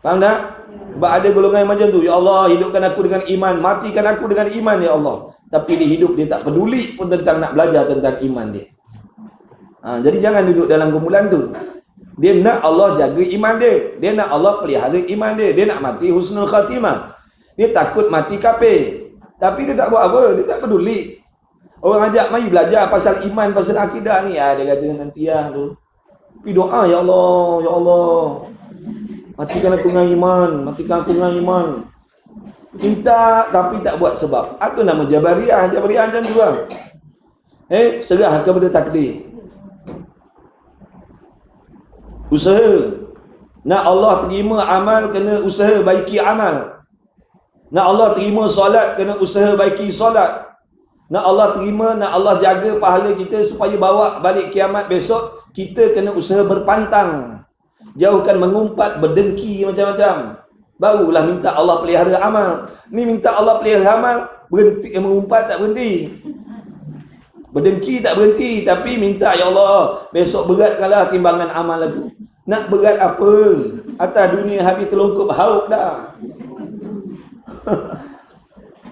Speaker 1: Faham tak? Sebab ada golongan yang macam tu. Ya Allah, hidupkan aku dengan iman, matikan aku dengan iman ya Allah. Tapi dia hidup, dia tak peduli pun tentang nak belajar tentang iman dia. Jadi jangan duduk dalam kumpulan tu. Dia nak Allah jaga iman dia. Dia nak Allah pelihara iman dia. Dia nak mati husnul khatimah. Dia takut mati kafir. Tapi dia tak buat apa. Dia tak peduli. Orang ajak mari belajar pasal iman, pasal akidah ni. Dia kata nanti tu. Tapi doa, ya Allah. Matikan aku dengan iman. Minta tapi tak buat sebab. Itu nama Jabariyah. Jabariyah macam tu lah. Serah kepada takdir. Usaha. Nak Allah terima amal, kena usaha baiki amal. Nak Allah terima solat, kena usaha baiki solat. Nak Allah terima, nak Allah jaga pahala kita supaya bawa balik kiamat besok, kita kena usaha berpantang. Jauhkan mengumpat, berdengki macam-macam. Barulah minta Allah pelihara amal. Ni minta Allah pelihara amal, berhenti mengumpat tak berhenti. Berdengki tak berhenti, tapi minta ya Allah, besok beratkanlah timbangan amal aku. Nak berat apa? Atas dunia habis terlongkop hauk dah.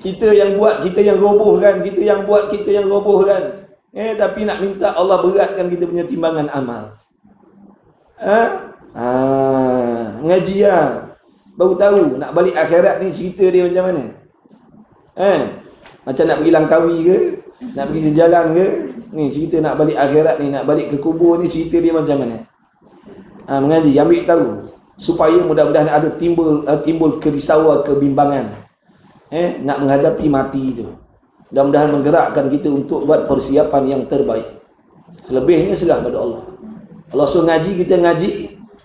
Speaker 1: Kita yang buat, kita yang robohkan. Kita yang buat, kita yang robohkan. Tapi nak minta Allah beratkan kita punya timbangan amal. Ngaji lah. Baru tahu nak balik akhirat ni cerita dia macam mana. Macam nak pergi Langkawi ke, nak pergi jalan ke, ni cerita nak balik akhirat ni, nak balik ke kubur ni, cerita dia macam mana. Mengaji, ambil tahu supaya mudah-mudahan ada timbul kerisauan, kebimbangan nak menghadapi mati itu. Mudah-mudahan menggerakkan kita untuk buat persiapan yang terbaik. Selebihnya serah pada Allah. Allah suruh ngaji, kita ngaji.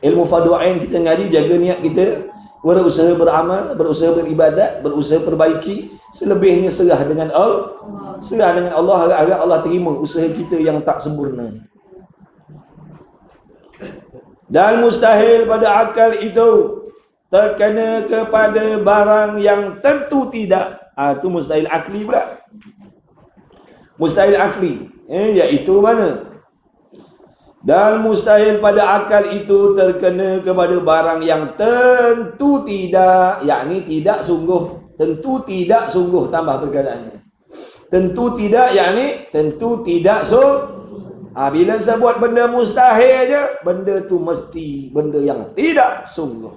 Speaker 1: Ilmu fardu ain kita ngaji, jaga niat kita, berusaha beramal, berusaha beribadat, berusaha perbaiki. Selebihnya serah dengan Allah. Serah dengan Allah, harap Allah terima usaha kita yang tak sempurna. Dan mustahil pada akal itu terkena kepada barang yang tentu tidak. Itu mustahil akli pula. Mustahil akli, iaitu mana? Dan mustahil pada akal itu terkena kepada barang yang tentu tidak, yakni tidak sungguh. Tentu tidak sungguh, tambah perkataannya. Tentu tidak, yakni tentu tidak sungguh. Bila saya buat benda mustahil je, benda tu mesti benda yang tidak sungguh.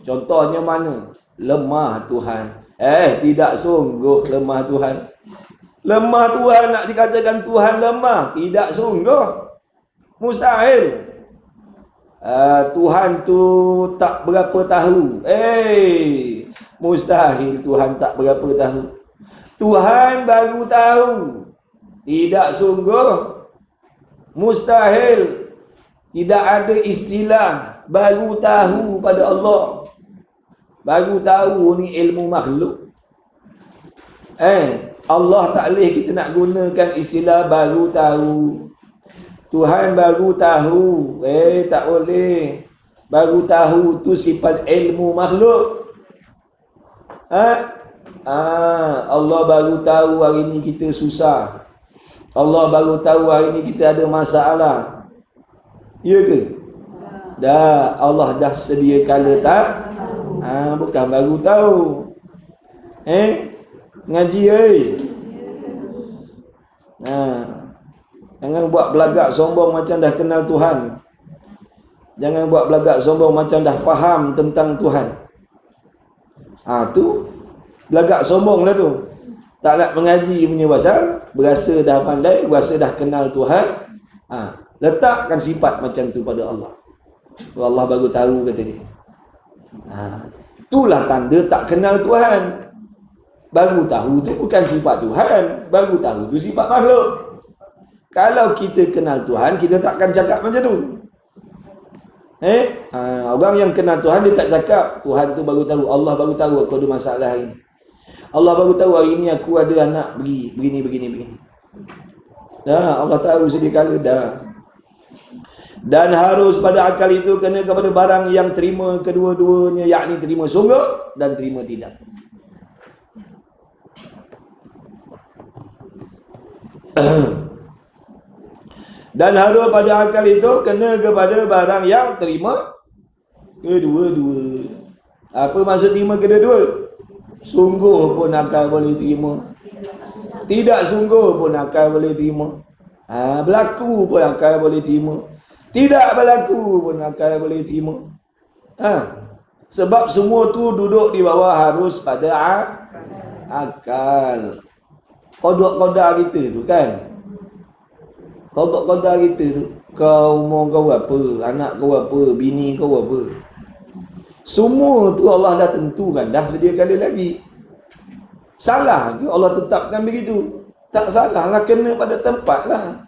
Speaker 1: Contohnya mana? Lemah Tuhan. Tidak sungguh lemah Tuhan. Lemah Tuhan, nak dikatakan Tuhan lemah, tidak sungguh. Mustahil. Tuhan tu tak berapa tahu. Mustahil Tuhan tak berapa tahu. Tuhan baru tahu. Tidak sungguh. Mustahil. Tidak ada istilah baru tahu pada Allah. Baru tahu ni ilmu makhluk. Allah tak boleh kita nak gunakan istilah baru tahu. Tuhan baru tahu. Tak boleh. Baru tahu tu sifat ilmu makhluk. Allah baru tahu hari ni kita susah. Allah baru tahu hari ni kita ada masalah. Ya ke? Dah, Allah dah sedia kala tak? Bukan baru tahu. Ngaji jangan buat belagak sombong macam dah kenal Tuhan. Jangan buat belagak sombong macam dah faham tentang Tuhan. Tu belagak sombong lah tu. Tak nak mengaji punya pasal, berasa dah pandai, berasa dah kenal Tuhan. Letakkan sifat macam tu pada Allah. Allah baru tahu kata dia. Itulah tanda tak kenal Tuhan. Baru tahu tu bukan sifat Tuhan. Baru tahu tu sifat makhluk. Kalau kita kenal Tuhan, kita takkan cakap macam tu. Orang yang kenal Tuhan, dia tak cakap Tuhan tu baru tahu, Allah baru tahu aku ada masalah hari ni. Allah baru tahu hari ni aku ada anak begini. Dah, Allah tahu sedia kala dah. Dan harus pada akal itu kena kepada barang yang terima kedua-duanya, yakni terima sungguh dan terima tidak. Dan harus pada akal itu kena kepada barang yang terima kedua-dua. Apa maksud terima kedua-dua? Sungguh pun akal boleh terima, tidak sungguh pun akal boleh terima. Berlaku pun akal boleh terima, tidak berlaku pun akal boleh terima. Sebab semua tu duduk di bawah harus pada akal. Kodok-kodar kita tu kan, kodok-kodar kita tu, kau umur kau berapa, anak kau berapa, bini kau berapa, semua tu Allah dah tentukan, dah sedia kali lagi. Salah ke Allah tetapkan begitu? Tak salah lah, kena pada tempat lah.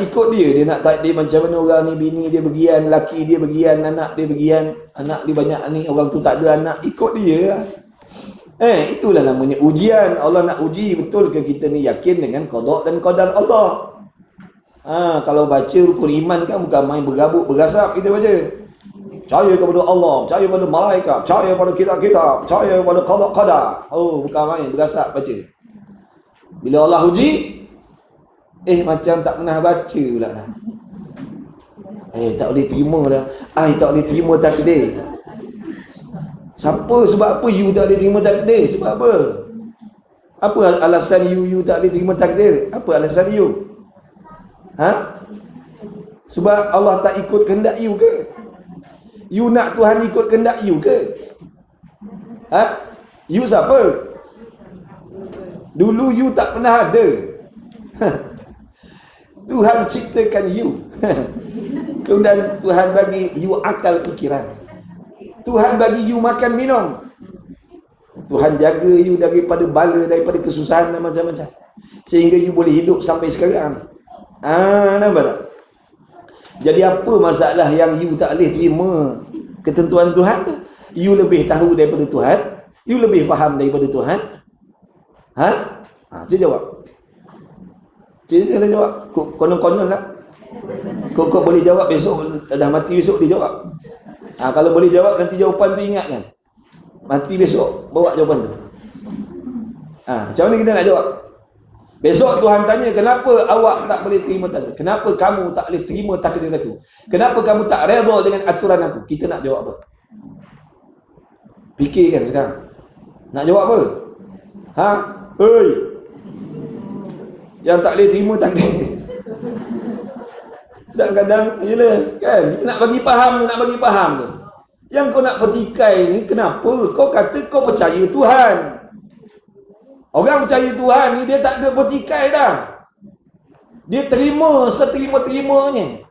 Speaker 1: Ikut dia nak takdir macam mana orang ni, bini dia bagian, laki dia bagian, anak dia bagian, anak dia banyak ni, orang tu tak ada anak, ikut dia lah. Itulah namanya ujian. Allah nak uji betul ke kita ni yakin dengan qada dan qadar Allah. Kalau baca rukun iman kan bukan main bergabuk bergasap kita baca. Percaya kepada Allah, percaya pada malaikat, percaya pada kitab-kitab, percaya pada qada qadar. Bukan main bergasap baca. Bila Allah uji, macam tak pernah baca pula dah. Tak boleh terima dah. Tak boleh terima takdir. Siapa? Sebab apa you tak boleh terima takdir? Sebab apa? Apa alasan you tak boleh terima takdir? Apa alasan you? Sebab Allah tak ikut kehendak you ke? You nak Tuhan ikut kehendak you ke? You siapa? Dulu you tak pernah ada. Tuhan ciptakan you. Kemudian Tuhan bagi you akal fikiran. Tuhan bagi you makan minum. Tuhan jaga you daripada bala, daripada kesusahan dan macam-macam, sehingga you boleh hidup sampai sekarang. Nampak tak? Jadi apa masalah yang you tak boleh terima ketentuan Tuhan tu? You lebih tahu daripada Tuhan, you lebih faham daripada Tuhan. Cik jawab. Cik kena jawab. Konon-konon lah. Kok boleh jawab besok, dah mati besok dia jawab. Kalau boleh jawab nanti jawapan tu ingat kan. Mati besok bawa jawapan tu. Macam mana kita nak jawab? Besok Tuhan tanya, kenapa awak tak boleh terima takdir? Kenapa kamu tak boleh terima takdir aku? Kenapa kamu tak redha dengan aturan aku? Kita nak jawab apa? Fikirkan sekarang. Nak jawab apa? Hei, yang tak boleh terima takdir. Kadang-kadang yelah kan, kita nak bagi faham tu. Yang kau nak petikai ni, kenapa? Kau kata kau percaya Tuhan. Orang percaya Tuhan ni dia tak ada petikai dah. Dia terima seterima-terimanya.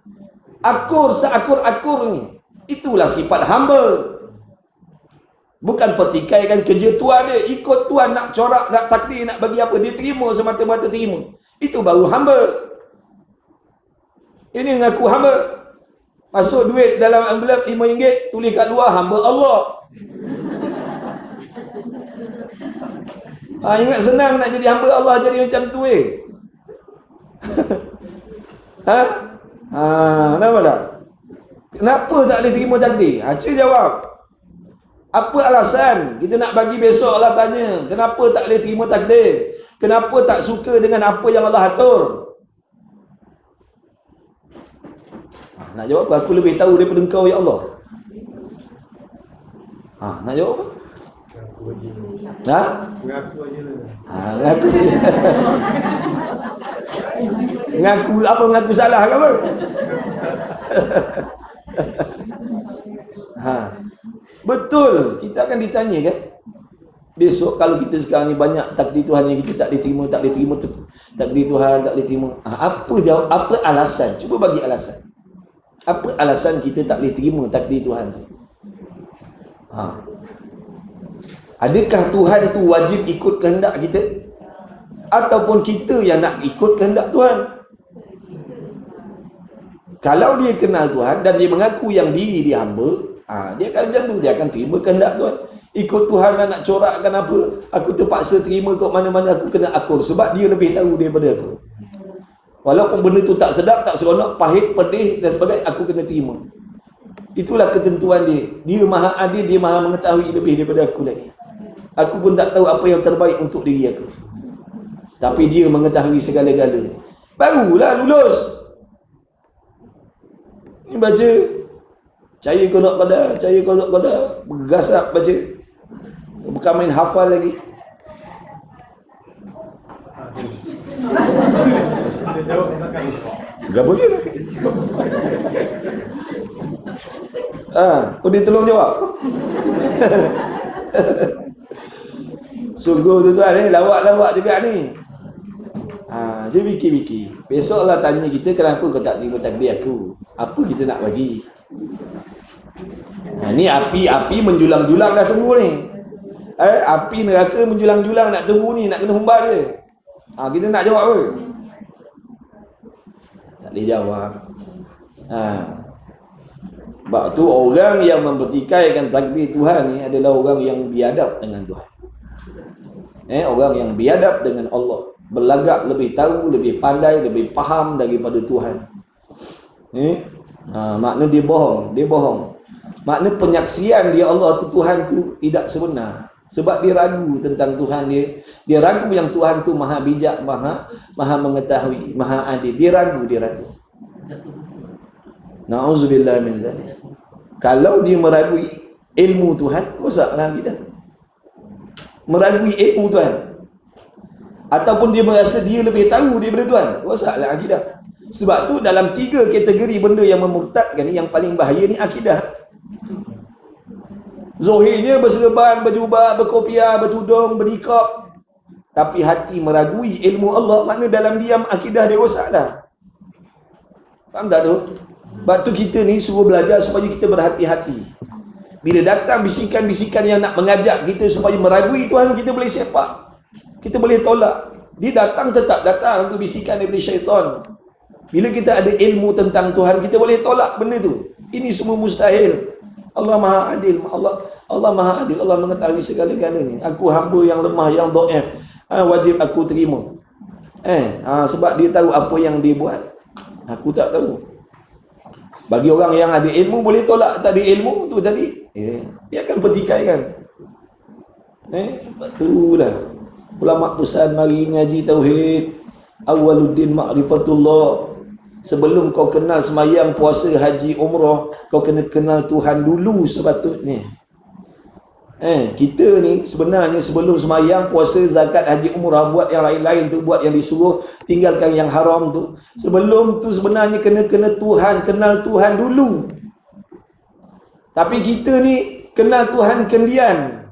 Speaker 1: Akur seakur-akurnya. Itulah sifat hamba. Bukan pertikaikan kerja Tuhan dia. Ikut Tuhan nak corak, nak takdir, nak bagi apa, dia terima semata-mata terima. Itu baru hamba. Ini mengaku hamba. Masuk duit dalam envelope RM5, tulis kat luar hamba Allah. Ingat senang nak jadi hamba Allah, jadi macam tu Kenapa tak? Kenapa tak boleh terima takdir? Cik jawab. Apa alasan kita nak bagi besok Allah tanya, kenapa tak boleh terima takdir? Kenapa tak suka dengan apa yang Allah atur? Nak jawab apa? Aku lebih tahu daripada engkau ya Allah. Nak jawab apa? Mengaku aja lah. Mengaku je. Mengaku apa? Mengaku salah ke apa? Betul. Kita akan ditanya kan? Besok kalau kita sekarang ni banyak takdir Tuhan yang kita tak boleh terima, takdir Tuhan tak boleh terima. Apa jawab? Apa alasan? Cuba bagi alasan. Apa alasan kita tak boleh terima takdir Tuhan? Adakah Tuhan tu wajib ikut kehendak kita? Ataupun kita yang nak ikut kehendak Tuhan? Kalau dia kenal Tuhan dan dia mengaku yang diri dia hamba, dia akan macam tu, dia akan terima kehendak Tuhan. Ikut Tuhan dan nak corakkan apa, aku terpaksa terima kok mana-mana aku kena akur, sebab dia lebih tahu daripada aku. Walaupun benda tu tak sedap, tak seronok, pahit, pedih dan sebagainya, aku kena terima. Itulah ketentuan dia. Dia maha adil, dia maha mengetahui lebih daripada aku lagi. Aku pun tak tahu apa yang terbaik untuk diri aku. Tapi dia mengetahui segala-galanya. Barulah lulus. Ini baca. Cahaya kodok pada. Bergasap baca. Bukan main hafal lagi. Gak boleh lah. Dia tolong jawab. Sungguh tuan-tuan ni, lawak-lawak juga ni. Dia fikir-fikir. Besok Allah tanya kita, kenapa kau tak terima takdir aku? Apa kita nak bagi? Ni api menjulang-julang dah tunggu ni. Api neraka menjulang-julang nak tunggu ni, nak kena humbar dia. Kita nak jawab apa? Tak boleh jawab. Sebab tu orang yang mempertikaikan takdir Tuhan ni adalah orang yang biadab dengan Tuhan. Orang yang biadab dengan Allah, berlagak lebih tahu, lebih pandai, lebih faham daripada Tuhan. Makna dia bohong. Makna penyaksian dia Allah tu, Tuhan tu tidak sebenar. Sebab dia ragu tentang Tuhan dia. Dia ragu yang Tuhan tu maha bijak, maha mengetahui, maha adil. Dia ragu. Na'udzubillah min zalik. Kalau dia meragui ilmu Tuhan, rosaklah kita. Meragui ilmu Tuhan. Ataupun dia merasa dia lebih tahu daripada Tuhan, rosaklah akidah. Sebab tu dalam 3 kategori benda yang memurtadkan ni, yang paling bahaya ni akidah. Zohirnya berserban, berjubah, berkopiah, bertudung, bernikab, tapi hati meragui ilmu Allah, makna dalam diam akidah dia rosak dah. Faham tak tu? Sebab tu kita ni suruh belajar supaya kita berhati-hati. Bila datang bisikan-bisikan yang nak mengajak kita supaya meragui Tuhan, kita boleh sepak. Kita boleh tolak. Dia datang, tetap datang tu bisikan daripada syaitan. Bila kita ada ilmu tentang Tuhan, kita boleh tolak benda tu. Ini semua mustahil. Allah Maha Adil. Allah Maha Adil. Allah mengetahui segala-galanya. Aku hamba yang lemah, yang dhaif. Wajib aku terima. Sebab dia tahu apa yang dia buat. Aku tak tahu. Bagi orang yang ada ilmu boleh tolak, tak ada ilmu tu tadi. Dia akan pertikaikan. Itulah. Ulama pesan mari ngaji tauhid. Awaluddin ma'rifatullah. Sebelum kau kenal semayang, puasa, haji, umrah, kau kena kenal Tuhan dulu sepatutnya. Kita ni sebenarnya sebelum semayang, puasa, zakat, haji, umrah, buat yang lain-lain tu, buat yang disuruh, tinggalkan yang haram tu. Sebelum tu sebenarnya kena Tuhan, kenal Tuhan dulu. Tapi kita ni kenal Tuhan kendian.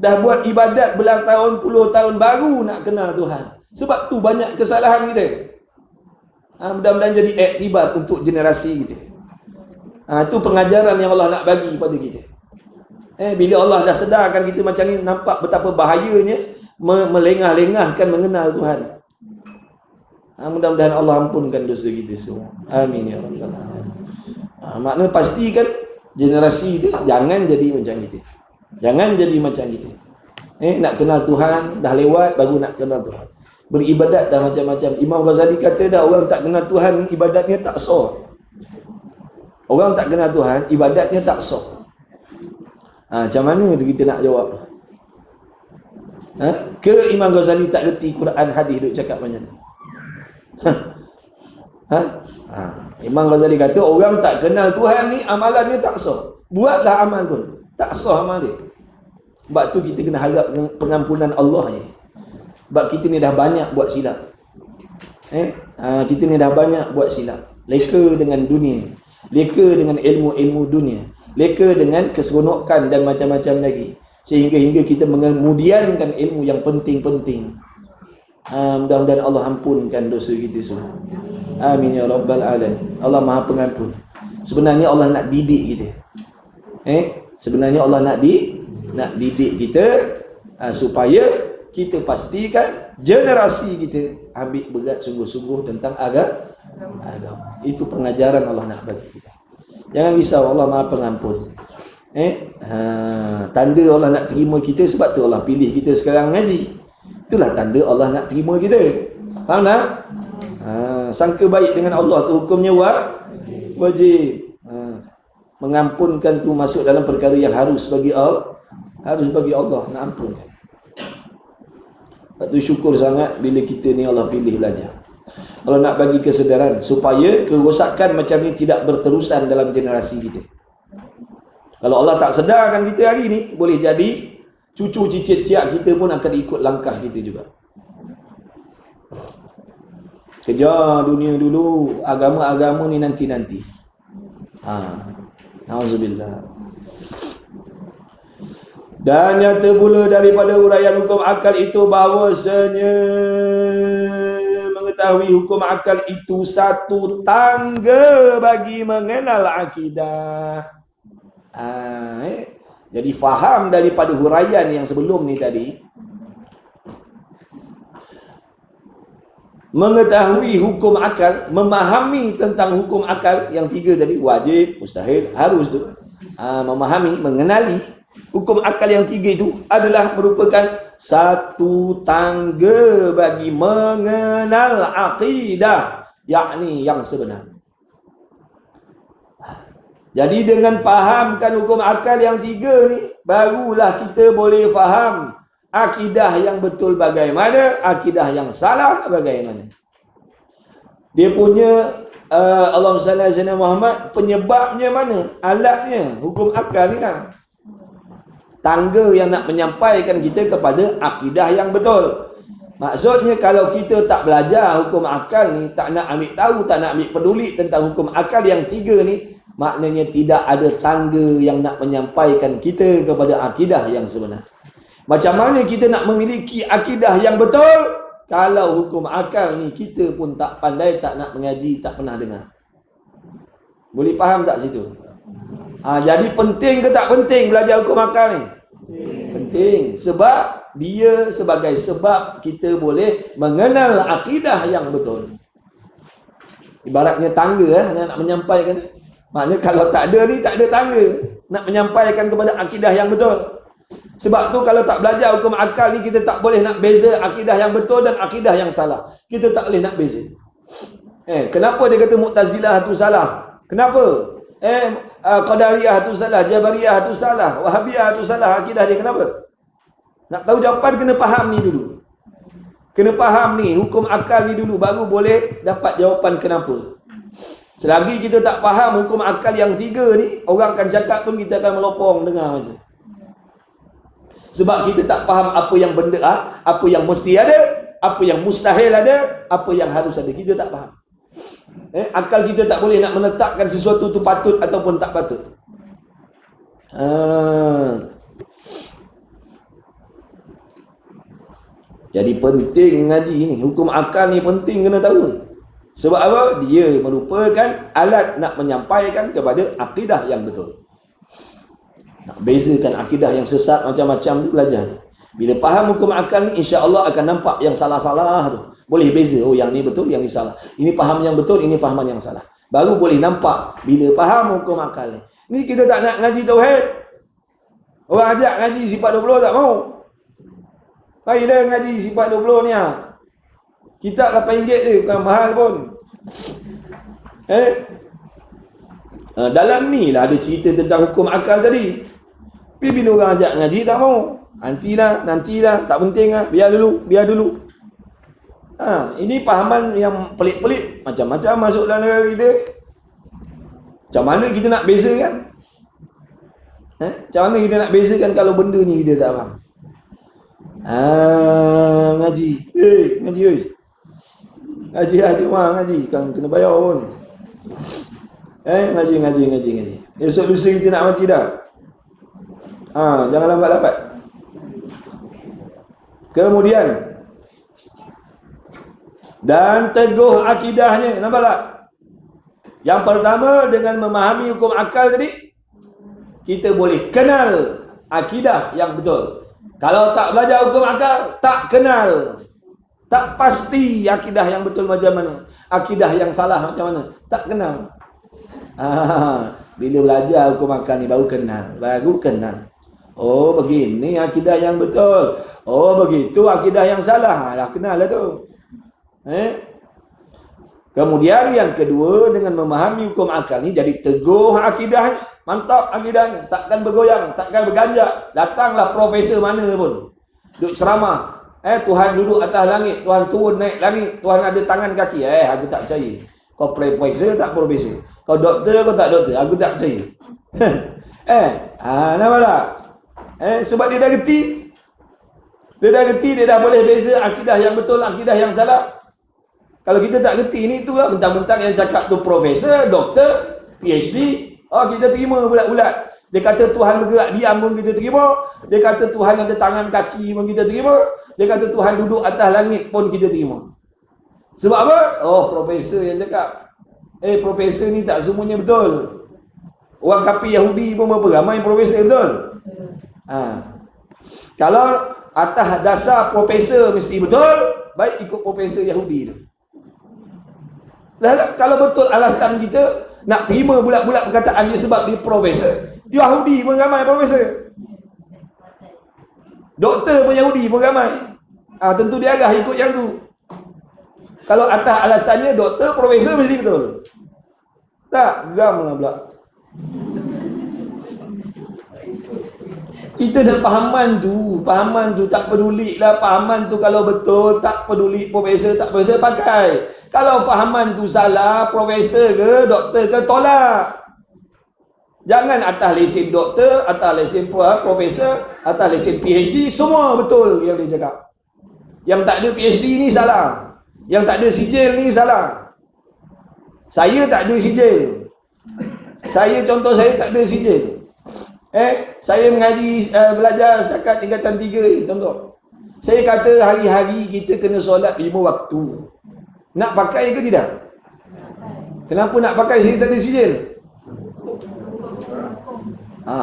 Speaker 1: Dah buat ibadat belas tahun, puluh tahun, baru nak kenal Tuhan. Sebab tu banyak kesalahan kita. Mudah-mudahan jadi iktibar untuk generasi kita. Itu pengajaran yang Allah nak bagi pada kita. Bila Allah dah sedarkan kita macam ni, nampak betapa bahayanya melengah-lengahkan mengenal Tuhan. Mudah-mudahan Allah ampunkan dosa kita semua. Amin ya rabbal alamin. Makna pastikan generasi itu jangan jadi macam kita. Jangan jadi macam kita. Nak kenal Tuhan dah lewat, baru nak kenal Tuhan. Beribadat dah macam-macam. Imam Ghazali kata dah, orang tak kenal Tuhan, ibadatnya tak sah. Orang tak kenal Tuhan, ibadatnya tak sah. Macam mana tu kita nak jawab? Ke Imam Ghazali tak reti Quran, hadis duk cakap macam tu? Imam Ghazali kata orang tak kenal Tuhan ni, amalannya tak sah. Buatlah amal pun tak sah amal dia. Sebab tu kita kena harap pengampunan Allah je. Sebab kita ni dah banyak buat silap. Kita ni dah banyak buat silap. Leka dengan dunia, leka dengan ilmu-ilmu dunia, leka dengan keseronokan dan macam-macam lagi. Sehingga kita mengemudiankan ilmu yang penting-penting. Mudah-mudahan Allah ampunkan dosa kita semua. Amin ya rabbal alamin. Allah Maha Pengampun. Sebenarnya Allah nak didik kita. Sebenarnya Allah nak didik kita supaya kita pastikan generasi kita ambil berat sungguh-sungguh tentang agama. Itu pengajaran Allah nak bagi kita. Jangan risau, Allah Maha Pengampun. Tanda Allah nak terima kita, sebab tu Allah pilih kita sekarang ngaji. Itulah tanda Allah nak terima kita. Faham tak? Sangka baik dengan Allah tu hukumnya wajib. Mengampunkan tu masuk dalam perkara yang harus bagi Allah. Harus bagi Allah nak ampunkan. Lepas tu syukur sangat bila kita ni Allah pilih belajar. Allah nak bagi kesedaran supaya kerosakan macam ni tidak berterusan dalam generasi kita. Kalau Allah tak sedarkan kita hari ni, boleh jadi cucu cicit ciak kita pun akan ikut langkah kita juga. Kejar dunia dulu, agama-agama ni nanti-nanti. Nauzubillah. Dan nyata pula daripada uraian hukum akal itu bahawasanya mengetahui hukum akal itu satu tangga bagi mengenal akidah. Jadi faham daripada huraian yang sebelum ni tadi, mengetahui hukum akal, memahami tentang hukum akal yang tiga tadi, wajib, mustahil, harus tu. Memahami, mengenali hukum akal yang tiga itu adalah merupakan satu tangga bagi mengenal akidah, yakni yang sebenar. Jadi dengan fahamkan hukum akal yang tiga ni, barulah kita boleh faham akidah yang betul bagaimana, akidah yang salah bagaimana. Dia punya Allahumma salli ala sayyidina Muhammad, penyebabnya mana? Alatnya, hukum akal ni lah. Tangga yang nak menyampaikan kita kepada akidah yang betul. Maksudnya kalau kita tak belajar hukum akal ni, tak nak ambil tahu, tak nak ambil peduli tentang hukum akal yang tiga ni, maknanya tidak ada tangga yang nak menyampaikan kita kepada akidah yang sebenar. Macam mana kita nak memiliki akidah yang betul kalau hukum akal ni kita pun tak pandai, tak nak mengaji, tak pernah dengar? Boleh faham tak situ? Jadi penting ke tak penting belajar hukum akal ni? Penting. Sebab dia sebagai sebab kita boleh mengenal akidah yang betul. Ibaratnya tangga nak menyampaikan. Maknanya kalau tak ada ni, tak ada tangga nak menyampaikan kepada akidah yang betul. Sebab tu kalau tak belajar hukum akal ni, kita tak boleh nak beza akidah yang betul dan akidah yang salah. Kita tak boleh nak beza. Kenapa dia kata Mu'tazilah tu salah? Kenapa? Qadariyah tu salah, Jabariyah tu salah, Wahabiyah tu salah, akidah dia kenapa? Nak tahu jawapan kena faham ni dulu. Kena faham ni, hukum akal ni dulu, baru boleh dapat jawapan kenapa. Selagi kita tak faham hukum akal yang tiga ni, orang akan cakap pun kita akan melopong dengar macam. Sebab kita tak faham apa yang benda apa yang mesti ada, apa yang mustahil ada, apa yang harus ada. Kita tak faham. Akal kita tak boleh nak menetapkan sesuatu tu patut ataupun tak patut. Jadi penting ngaji ni, hukum akal ni penting kena tahu. Sebab apa? Dia merupakan alat nak menyampaikan kepada akidah yang betul. Nak bezakan akidah yang sesat macam-macam tu belajar. Bila faham hukum akal ni, insya-Allah akan nampak yang salah-salah tu. Boleh beza, oh yang ni betul, yang ni salah. Ini faham yang betul, ini fahaman yang salah. Baru boleh nampak bila faham hukum akal ni. Ni kita tak nak ngaji tauhid. Orang ajak ngaji sifat 20 tak mau. Mari dah ngaji sifat 20 ni ah. Kitab RM8 je, bukan mahal pun. Dalam ni lah ada cerita tentang hukum akal tadi. Tapi bila orang ajak ngaji tak mau. Nantilah, tak penting lah. Biar dulu. Ini pahaman yang pelik-pelik. Macam-macam masuk dalam negara kita. Macam mana kita nak bezakan? Macam mana kita nak bezakan kalau benda ni kita tak faham? Ngaji. Ngaji oi. Ngaji ngaji. Kan kena bayar pun. Ngaji. Esok lusa kita nak mati dah. Jangan lambat-lambat. Kemudian dan teguh akidahnya. Nampak tak? Yang pertama, dengan memahami hukum akal tadi, kita boleh kenal akidah yang betul. Kalau tak belajar hukum akal, tak kenal, tak pasti akidah yang betul macam mana, akidah yang salah macam mana, tak kenal. Bila belajar hukum akal ni baru kenal. Oh begini akidah yang betul. Oh begitu akidah yang salah. Dah kenal lah tu. Kemudian yang kedua, dengan memahami hukum akal ni jadi teguh akidahnya, mantap akidahnya, takkan bergoyang, takkan berganjak. Datanglah profesor mana pun duduk ceramah, Tuhan duduk atas langit, Tuhan turun naik langit, Tuhan ada tangan kaki, aku tak percaya. Kau profesor tak profesor, kau doktor kau tak doktor, aku tak percaya. Nampak tak? Sebab dia dah reti, dia dah boleh beza akidah yang betul, akidah yang salah. Kalau kita tak reti ni, tu lah mentang-mentang yang cakap tu profesor, doktor, PhD, kita terima bulat-bulat. Dia kata Tuhan bergerak diam pun kita terima. Dia kata Tuhan ada tangan kaki pun kita terima. Dia kata Tuhan duduk atas langit pun kita terima. Sebab apa? Profesor yang cakap. Profesor ni tak semuanya betul. Orang kafir Yahudi pun berapa ramai profesor betul. Kalau atas dasar profesor mesti betul, baik ikut profesor Yahudi tu. Kalau betul alasan kita nak terima bulat-bulat perkataan dia sebab dia profesor, Yahudi pun ramai profesor, doktor pun Yahudi pun ramai. Tentu dia arah ikut yang tu. Kalau atas alasannya doktor, profesor mesti betul. Tak, geram lah pula. Kita dah pahaman tu tak peduli lah. Pahaman tu kalau betul, tak peduli profesor tak profesor pakai. Kalau pahaman tu salah, profesor ke doktor ke tolak. Jangan atas lesen doktor, atas lesen profesor, atas lesen PhD, semua betul yang dia cakap. Yang tak ada PhD ni salah, yang tak ada sijil ni salah. Saya tak ada sijil. Contoh saya tak ada sijil. Saya mengaji, belajar setakat tingkatan 3 contoh. Saya kata hari-hari kita kena solat 5 waktu. Nak pakai ke tidak? Kenapa nak pakai? Saya tak ada sijil.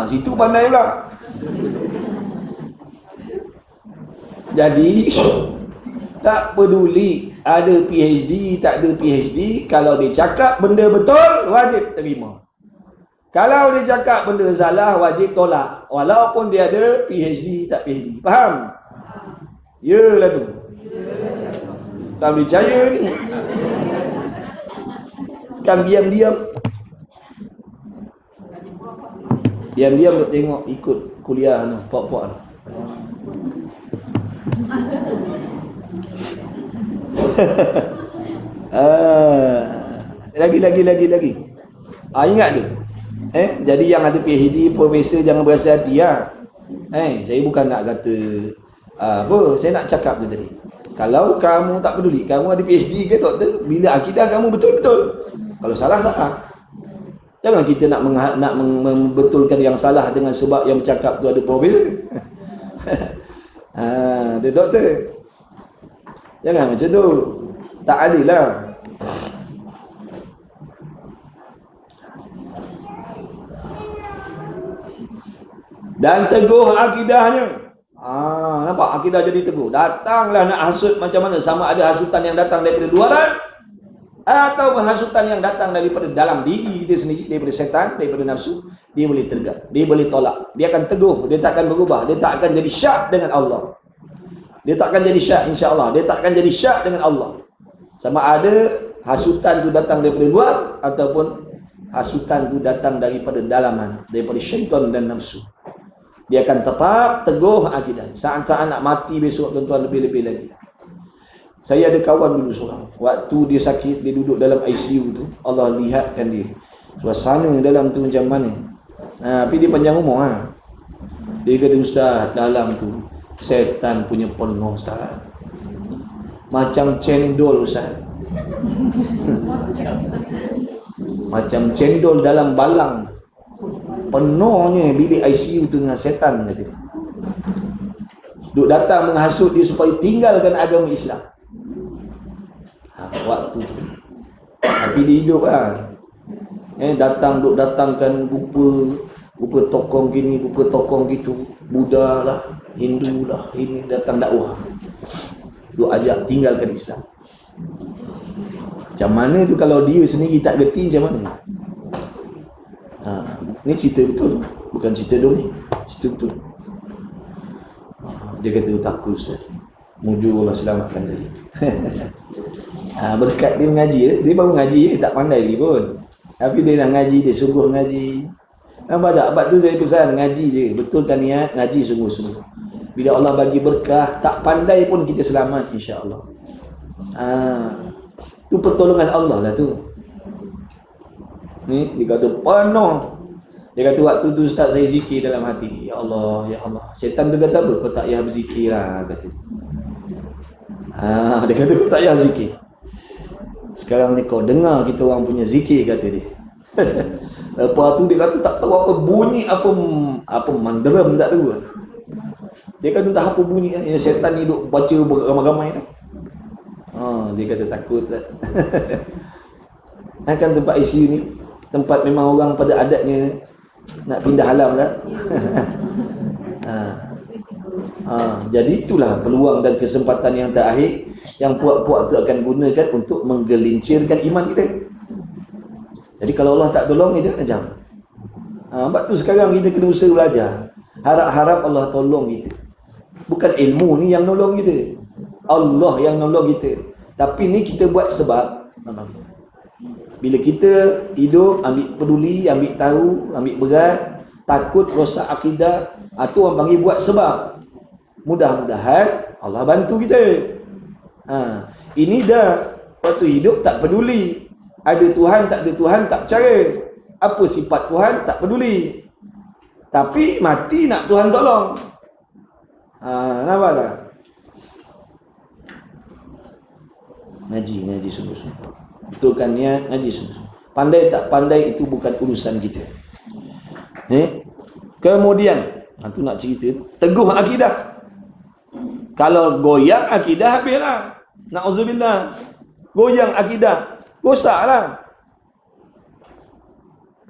Speaker 1: Situ pandai pula. Jadi tak peduli ada PhD tak ada PhD, kalau dia cakap benda betul wajib terima. Kalau dia cakap benda salah wajib tolak, walaupun dia ada PhD tak PhD. Faham? Yalah tu. Tak percaya ni. Kan diam-diam duk tengok ikut kuliah tu, pok-pok tu. Lagi. Ingat tu. Jadi yang ada PhD, profesor jangan berasa hati lah. Saya bukan nak kata saya nak cakap tu tadi. Kalau kamu tak peduli, kamu ada PhD ke doktor, bila akidah kamu betul-betul. Kalau salah. Jangan kita nak membetulkan yang salah dengan sebab yang bercakap tu ada profesor. Dia doktor. Jangan macam tu. Tak adil lah. Dan teguh akidahnya. Nampak akidah jadi teguh. Datanglah nak hasut macam mana, sama ada hasutan yang datang daripada luaran atau hasutan yang datang daripada dalam diri kita sendiri, daripada syaitan, daripada nafsu, dia boleh tergap, dia boleh tolak, dia akan teguh, dia tak akan berubah, dia tak akan jadi syak dengan Allah. Dia tak akan jadi syak insya-Allah, dia tak akan jadi syak dengan Allah. Sama ada hasutan tu datang daripada luar ataupun hasutan tu datang daripada dalaman, daripada syaitan dan nafsu. Dia akan tetap teguh akidah. Saat-saat nak mati besok tuan-tuan, lebih-lebih lagi. Saya ada kawan dulu seorang, waktu dia sakit, dia duduk dalam ICU tu, Allah lihatkan dia suasana dalam tu macam mana. Tapi dia panjang umur. Dia kata, ustaz, dalam tu setan punya penuh, ustaz. Macam cendol, ustaz. Macam cendol dalam balang. Penuhnya bilik ICU tu dengan setan, kata dia. Duk datang menghasut dia supaya tinggalkan agama Islam. Waktu tu. Tapi dia hidup lah. Datangkan rupa tokong gini, rupa tokong gitu. Buddha lah, Hindu lah, ini datang dakwah. Duk ajak tinggalkan Islam. Macam mana tu kalau dia sendiri tak gerti macam mana? Ni cerita betul, bukan cerita dongeng, cerita betul. Dia kata takut, Ustaz. Mujur Allah selamatkan dia. Berkat dia mengaji, dia baru mengaji, tak pandai lagi pun. Tapi dia dah ngaji, dia sungguh ngaji. Nampak tak? Sebab tu saya pesan, ngaji je. Betulkan niat, ngaji sungguh-sungguh. Bila Allah bagi berkah, tak pandai pun kita selamat, insya-Allah. Tu pertolongan Allah lah tu. Ni dia kata penuh. Dia kata waktu tu ustaz saya zikir dalam hati, ya Allah, ya Allah. Syaitan tu kata apa? Kau tak payah berzikir lah, kata. Dia kata kau tak payah berzikir. Sekarang ni kau dengar kita orang punya zikir, kata dia. Lepas tu dia kata tak tahu apa bunyi, apa mandaram tak tahu. Dia kata tak apa bunyi yang syaitan ni duk baca ramai-ramai tu. Dia kata takut tak. Kan tempat ICU ni tempat memang orang pada adatnya nak pindah alam tak. Jadi itulah peluang dan kesempatan yang terakhir yang puak-puak tu akan gunakan untuk menggelincirkan iman kita. Jadi kalau Allah tak tolong kita macam. Sebab tu sekarang kita kena usaha belajar. Harap-harap Allah tolong kita. Bukan ilmu ni yang nolong kita, Allah yang nolong kita. Tapi ni kita buat sebab. Bila kita hidup, ambil peduli, ambil tahu, ambil berat, takut rosak akidah, tu orang panggil buat sebab. Mudah-mudahan Allah bantu kita. Ini dah waktu hidup tak peduli. Ada Tuhan, tak ada Tuhan, tak percaya. Apa sifat Tuhan, tak peduli. Tapi mati nak Tuhan tolong. Nampak tak? Ngaji sungguh-sungguh. Betulkan niat, ngaji sungguh-sungguh. Pandai tak pandai itu bukan urusan kita. Kemudian, tu nak cerita, teguh akidah. Kalau goyang akidah, habislah. Na'udzubillah. Goyang akidah, rosaklah.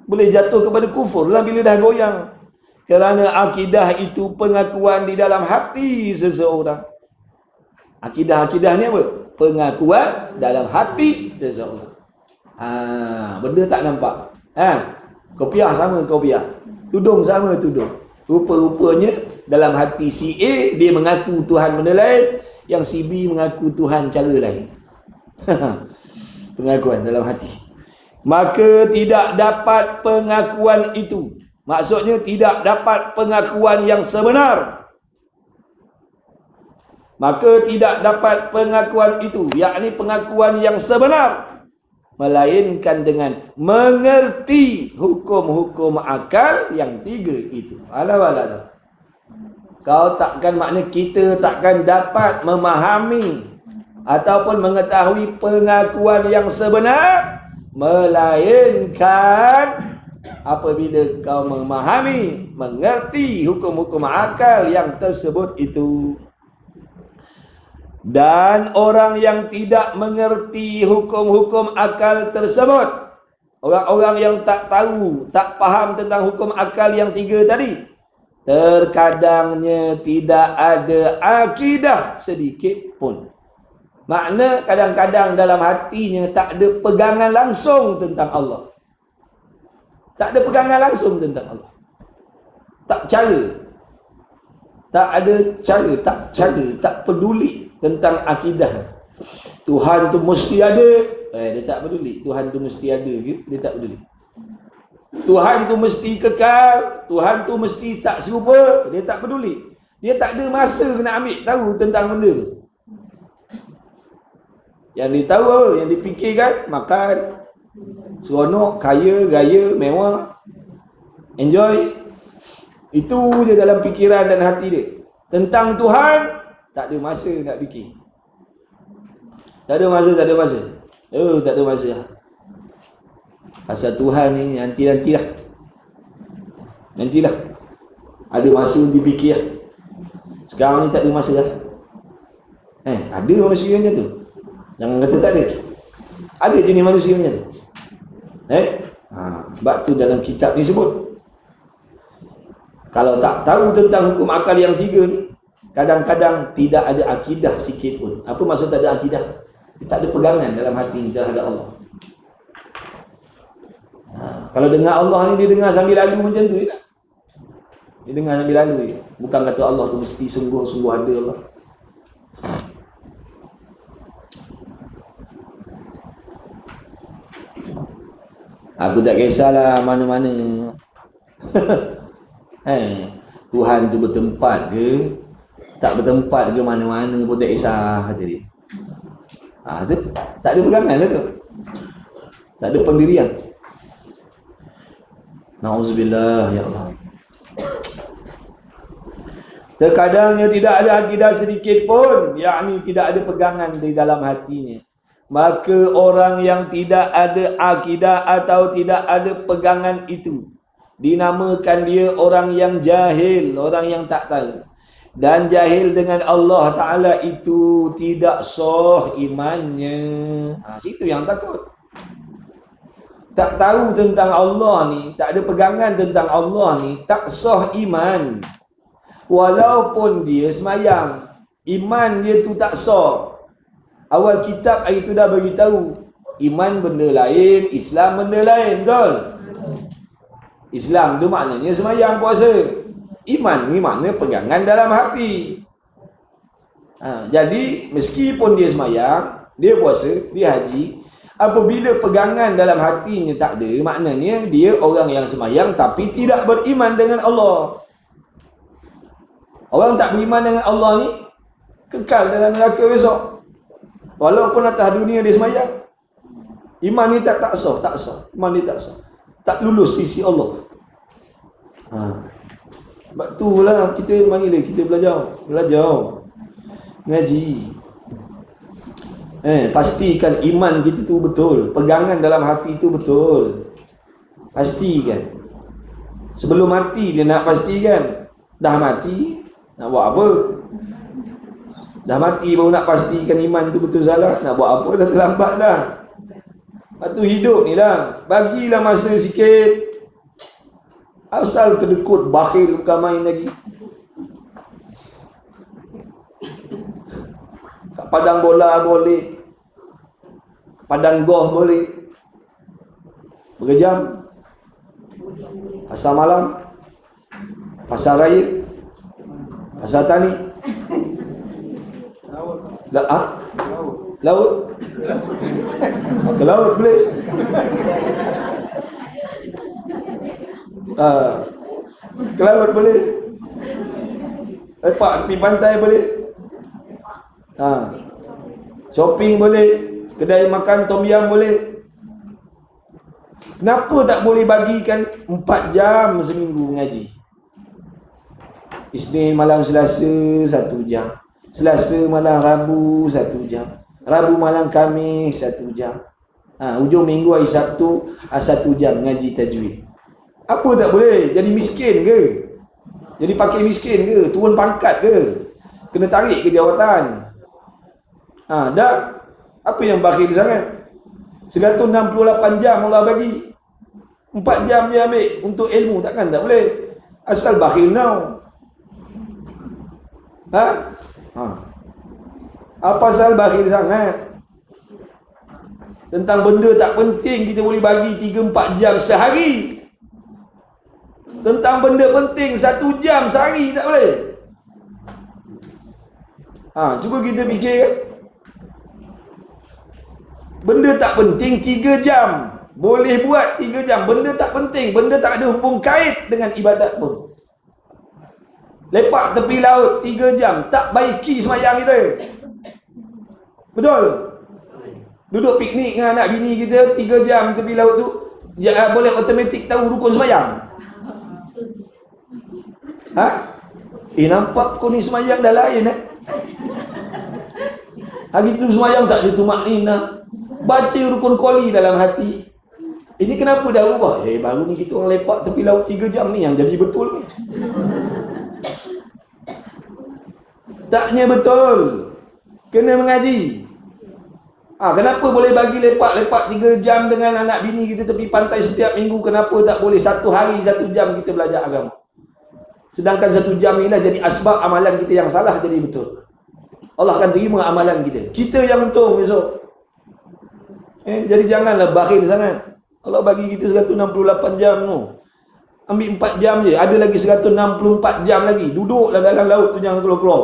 Speaker 1: Boleh jatuh kepada kufur lah bila dah goyang. Kerana akidah itu pengakuan di dalam hati seseorang. Akidah ni apa? Pengakuan dalam hati seseorang. Benda tak nampak. Kopiah sama kopiah. Tudung sama tudung. Rupa-rupanya dalam hati si A, dia mengaku Tuhan benda lain, yang si B mengaku Tuhan cara lain. Pengakuan dalam hati. Maka tidak dapat pengakuan itu. Maksudnya tidak dapat pengakuan yang sebenar. Maka tidak dapat pengakuan itu, yakni pengakuan yang sebenar, melainkan dengan mengerti hukum-hukum akal yang tiga itu. Alah. Kau takkan, makna kita takkan dapat memahami ataupun mengetahui pengakuan yang sebenar, melainkan apabila kau memahami, mengerti hukum-hukum akal yang tersebut itu. Dan orang yang tidak mengerti hukum-hukum akal tersebut, orang-orang yang tak tahu, tak faham tentang hukum akal yang tiga tadi, terkadangnya tidak ada akidah sedikit pun. Makna kadang-kadang dalam hatinya tak ada pegangan langsung tentang Allah. Tak ada pegangan langsung tentang Allah. Tak cara. Tak ada cara, tak peduli tentang akidah. Tuhan tu mesti ada, dia tak peduli. Tuhan tu mesti ada ke? Dia tak peduli. Tuhan tu mesti kekal, Tuhan tu mesti tak serupa, dia tak peduli. Dia tak ada masa nak ambil tahu tentang benda tu. Yang dia tahu apa? Yang dipikirkan, makan, seronok, kaya, gaya, mewah, enjoy. Itu je dalam fikiran dan hati dia. Tentang Tuhan, tak ada masa nak fikir. Tak ada masa. Tak ada masa. Pasal Tuhan ni nantilah. Ada masa untuk fikir. Sekarang ni tak ada masa lah. Ada manusia macam tu. Jangan kata tak ada. Ada jenis manusia macam tu. Sebab tu dalam kitab ni sebut, kalau tak tahu tentang hukum akal yang tiga ni, kadang-kadang tidak ada akidah sikit pun. Apa maksud tak ada akidah? Tak ada pegangan dalam hati terhadap Allah. Kalau dengar Allah ni, dia dengar sambil lalu macam tu je tak? Dia dengar sambil lalu je. Bukan kata Allah tu mesti sungguh-sungguh ada Allah. Aku tak kisahlah mana-mana. Tuhan tu bertempat ke, tak bertempat ke, mana-mana pun tak kisah, kata dia. Tu tak ada pegangan lah tu. Tak ada pendirian. Na'udzubillah, ya Allah. Terkadangnya tidak ada akidah sedikit pun, yakni tidak ada pegangan di dalam hatinya. Maka orang yang tidak ada akidah atau tidak ada pegangan itu, dinamakan dia orang yang jahil, orang yang tak tahu. Dan jahil dengan Allah Ta'ala itu tidak sah imannya. Situ yang takut. Tak tahu tentang Allah ni, tak ada pegangan tentang Allah ni, tak sah iman. Walaupun dia semayang, iman dia tu tak sah. Awal kitab hari tu dah beritahu, iman benda lain, Islam benda lain, betul? Islam tu maknanya semayang, puasa. Iman ni makna pegangan dalam hati. Jadi meskipun dia semayang, dia puasa, dia haji, apabila pegangan dalam hatinya tak ada, maknanya dia orang yang semayang tapi tidak beriman dengan Allah. Orang tak beriman dengan Allah ni kekal dalam neraka besok. Walaupun atas dunia dia semayang, iman ni tak sah. Iman ni tak sah. Tak lulus sisi Allah. Sebab itulah kita mari kita belajar ngaji. Pastikan iman kita tu betul, pegangan dalam hati tu betul. Pastikan. Sebelum mati dia nak pastikan. Dah mati nak buat apa? Dah mati baru nak pastikan iman tu betul salah. Nak buat apa? Dah terlambat dah. Lepas tu hidup ni lah, bagilah masa sikit. Asal kedekut, bakhil bukan main lagi. Kat padang bola boleh, padang golf boleh, berjam, pasar malam, pasar raya, pasar tani, laut, ke laut boleh, ke laut boleh, lepak tepi pantai boleh, shopping boleh, kedai makan tom yum boleh. Kenapa tak boleh bagikan 4 jam seminggu mengaji? Isnin malam Selasa 1 jam, Selasa malam Rabu 1 jam, Rabu malam Khamis 1 jam, hujung minggu hari Sabtu 1 jam mengaji tajwid. Apa tak boleh? Jadi miskin ke? Jadi pakai miskin ke? Turun pangkat ke? Kena tarik ke jawatan? Dah. Apa yang bakhil sangat? 168 jam Allah bagi, 4 jam dia ambil untuk ilmu, takkan tak boleh? Asal bakhil now. Apa asal bakhil sangat? Tentang benda tak penting kita boleh bagi 3-4 jam sehari. Tentang benda penting 1 jam sehari tak boleh. Cuba kita fikir kan? Benda tak penting 3 jam boleh buat 3 jam. Benda tak penting, benda tak ada hubung kait dengan ibadat pun. Lepak tepi laut 3 jam, tak baiki semayang kita. Betul? Duduk piknik dengan anak bini kita 3 jam tepi laut tu, boleh automatik tahu rukun semayang. Nampak kau ni semayang dah lain Hari tu semayang tak ada tumakninah, baca rukun qoli dalam hati. Ini kenapa dah ubah? Baru ni kita orang lepak tepi laut 3 jam ni yang jadi betul ni. Taknya betul. Kena mengaji. Kenapa boleh bagi lepak-lepak 3 jam dengan anak bini kita tepi pantai setiap minggu? Kenapa tak boleh 1 hari 1 jam kita belajar agama? Sedangkan 1 jam ni lah jadi asbab amalan kita yang salah jadi betul. Allah akan terima amalan kita. Kita yang untung besok. Jadi janganlah bakhil sangat. Allah bagi kita 168 jam tu. Ambil 4 jam je. Ada lagi 164 jam lagi. Duduklah dalam laut tu, jangan keluar-keluar.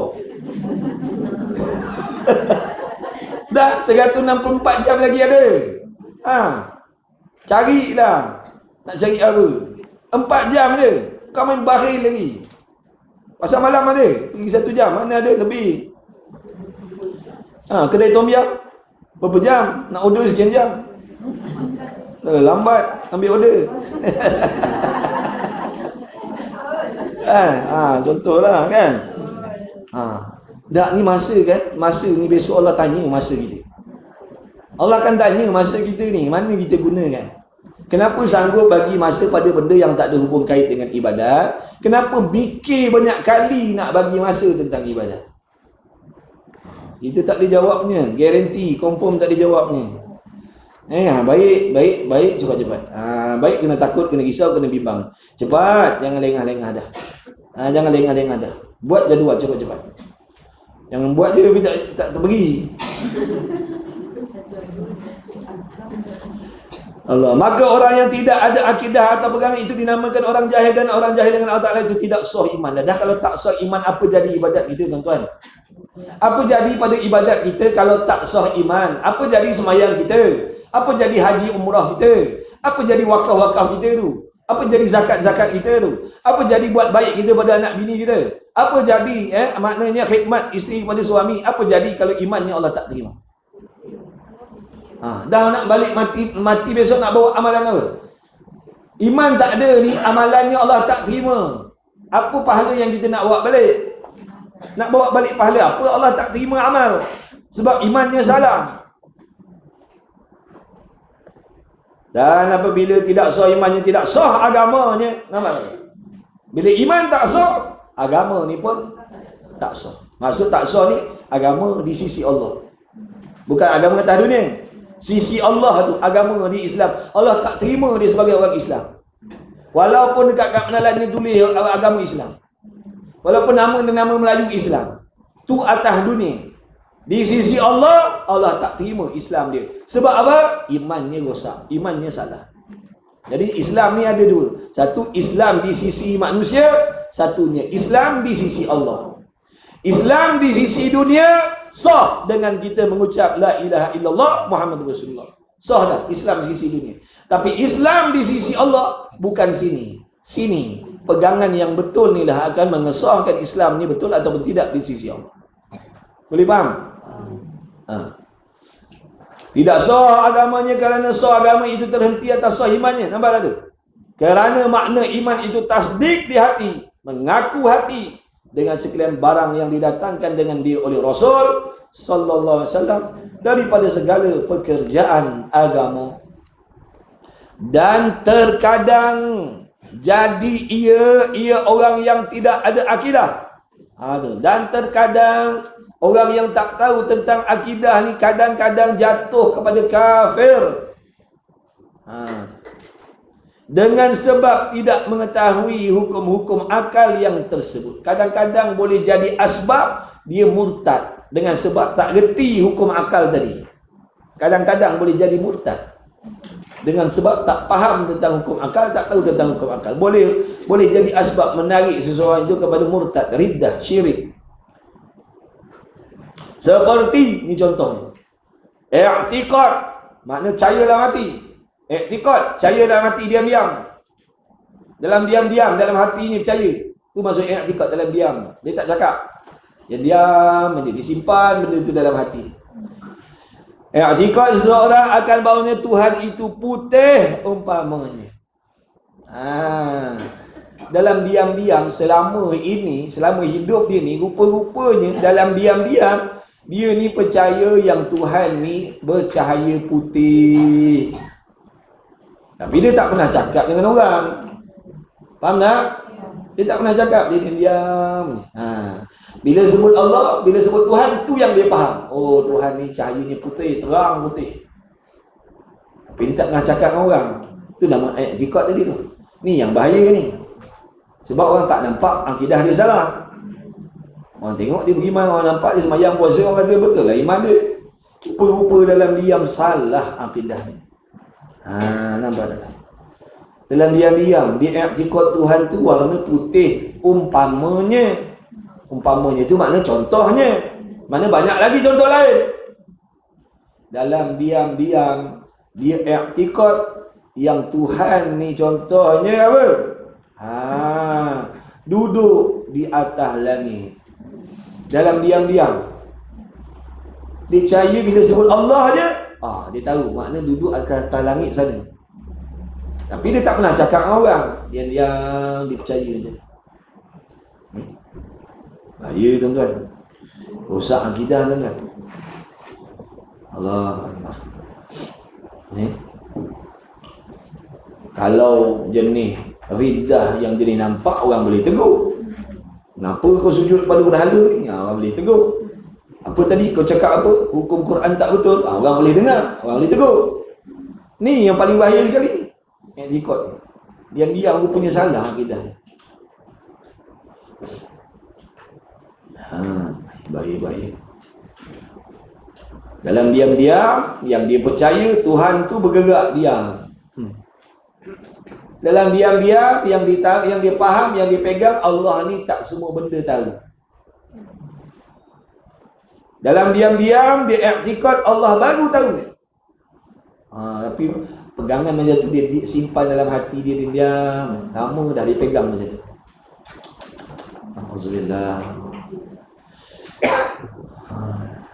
Speaker 1: Dah 164 jam lagi ada. Carilah. Nak cari apa? 4 jam je. Kau main bakhil lagi. Pasal malam ada. Pergi 1 jam. Mana ada lebih. Kedai tom yum berapa jam? Nak order sekian jam. Lambat ambil order. Contohlah kan. Dah ni masa kan. Masa ni besok Allah tanya masa kita. Allah akan tanya masa kita ni, mana kita gunakan. Kenapa sanggup bagi masa pada benda yang tak ada hubung kait dengan ibadat? Kenapa fikir banyak kali nak bagi masa tentang ibadat? Kita tak ada jawabnya. Garanti, confirm tak ada jawabnya. Baik, cepat-cepat. Baik, kena takut, kena risau, kena bimbang. Cepat, jangan lengah-lengah dah. Jangan lengah-lengah dah. Buat jadual, cepat-cepat. Jangan buat je, tapi tak pergi. Allah. Maka orang yang tidak ada akidah atau pegangan itu dinamakan orang jahil, dan orang jahil dengan Allah Ta'ala itu tidak sah iman. Dah kalau tak sah iman, apa jadi ibadat kita, tuan-tuan? Apa jadi pada ibadat kita kalau tak sah iman? Apa jadi semayang kita? Apa jadi haji umrah kita? Apa jadi wakaf-wakaf kita tu? Apa jadi zakat-zakat kita tu? Apa jadi buat baik kita pada anak bini kita? Apa jadi maknanya khidmat isteri kepada suami? Apa jadi kalau imannya Allah tak terima? Dah nak balik mati besok nak bawa amalan apa? Iman tak ada ni, amalannya Allah tak terima. Apa pahala yang kita nak bawa balik? Nak bawa balik pahala apa? Allah tak terima amal sebab imannya salah. Dan apabila tidak sah imannya, tidak sah agamanya. Bila iman tak sah, agama ni pun tak sah. Maksud tak sah ni, agama di sisi Allah, bukan agama atas dunia. Sisi Allah tu, agama di Islam, Allah tak terima dia sebagai orang Islam.
Speaker 2: Walaupun dekat Menalan ni tulis agama Islam. Walaupun nama Melayu Islam. Tu atas dunia. Di sisi Allah, Allah tak terima Islam dia. Sebab apa? Imannya rosak. Imannya salah. Jadi Islam ni ada dua. Satu Islam di sisi manusia. Satunya Islam di sisi Allah. Islam di sisi dunia sah dengan kita mengucap la ilaha illallah Muhammad Rasulullah. Sah dah Islam di sisi dunia. Tapi Islam di sisi Allah bukan sini. Sini. Pegangan yang betul ni lah akan mengesahkan Islam ni betul atau tidak di sisi Allah. Boleh faham? Tidak sah agamanya kerana sah agama itu terhenti atas sah imannya. Nampak tak tu? Kerana makna iman itu tasdik di hati, mengaku hati dengan sekalian barang yang didatangkan dengan dia oleh Rasul sallallahu alaihi wasallam daripada segala pekerjaan agama. Dan terkadang jadi ia orang yang tidak ada akidah. Dan terkadang orang yang tak tahu tentang akidah ni kadang-kadang jatuh kepada kafir. Dengan sebab tidak mengetahui hukum-hukum akal yang tersebut. Kadang-kadang boleh jadi asbab dia murtad dengan sebab tak reti hukum akal tadi. Kadang-kadang boleh jadi murtad dengan sebab tak faham tentang hukum akal, tak tahu tentang hukum akal. Boleh jadi asbab menarik seseorang itu kepada murtad, riddah, syirik. Seperti ni contohnya. I'tiqad, makna percaya dalam hati. I'tiqad, percaya dalam hati diam-diam. Dalam diam-diam, dalam hati ni percaya. Itu maksud i'tiqad dalam diam. Dia tak cakap. Dia diam, dia disimpan benda itu dalam hati. I'tiqad seseorang akan bahawanya Tuhan itu putih umpamanya. Dalam diam-diam selama hidup dia ni, rupa-rupanya dalam diam-diam dia ni percaya yang Tuhan ni bercahaya putih. Tapi dia tak pernah cakap dengan orang. Faham tak? Dia tak pernah cakap, dia diam. Bila sebut Allah, bila sebut Tuhan, tu yang dia faham. Oh, Tuhan ni cahayanya putih, terang putih. Tapi dia tak pernah cakap dengan orang. Itu nama i'tiqad tadi tu. Ni yang bahaya ni. Sebab orang tak nampak akidah dia salah. Orang tengok dia beriman, orang nampak dia sembahyang puasa, orang kata betul lah iman dia. Rupa-rupa dalam diam salah akidah ni. Nampak tak? Dalam diam-diam, dia i'tiqad Tuhan tu warna putih. Umpamanya tu makna contohnya. Mana banyak lagi contoh lain. Dalam diam-diam, dia i'tiqad yang Tuhan ni contohnya apa? Duduk di atas langit. Dalam diam-diam. Dia percaya bila sebut Allah je, dia tahu makna duduk atas langit sana. Tapi dia tak pernah cakap dengan orang. Diam-diam, dia percaya je. Ya tuan-tuan. Rosak akidah tuan-tuan. Allah. Kalau jenis riddah yang jenis nampak, orang boleh tegur. Kenapa kau sujud pada berhala ni? Orang boleh tegur. Apa tadi kau cakap apa? Hukum Quran tak betul. Orang boleh dengar. Orang boleh tegur. Ni yang paling bahaya sekali. I'tiqad. Diam-diam rupanya salah akidah. Bahaya. Dalam diam-diam, yang dia percaya Tuhan tu bergerak diam. Dalam diam-diam, yang dia faham, yang dia pegang, Allah ni tak semua benda tahu. Dalam diam-diam, dia i'tiqad Allah baru tahu. Tapi pegangan macam tu dia simpan dalam hati dia diam. Lama dah dia pegang macam tu. Alhamdulillah.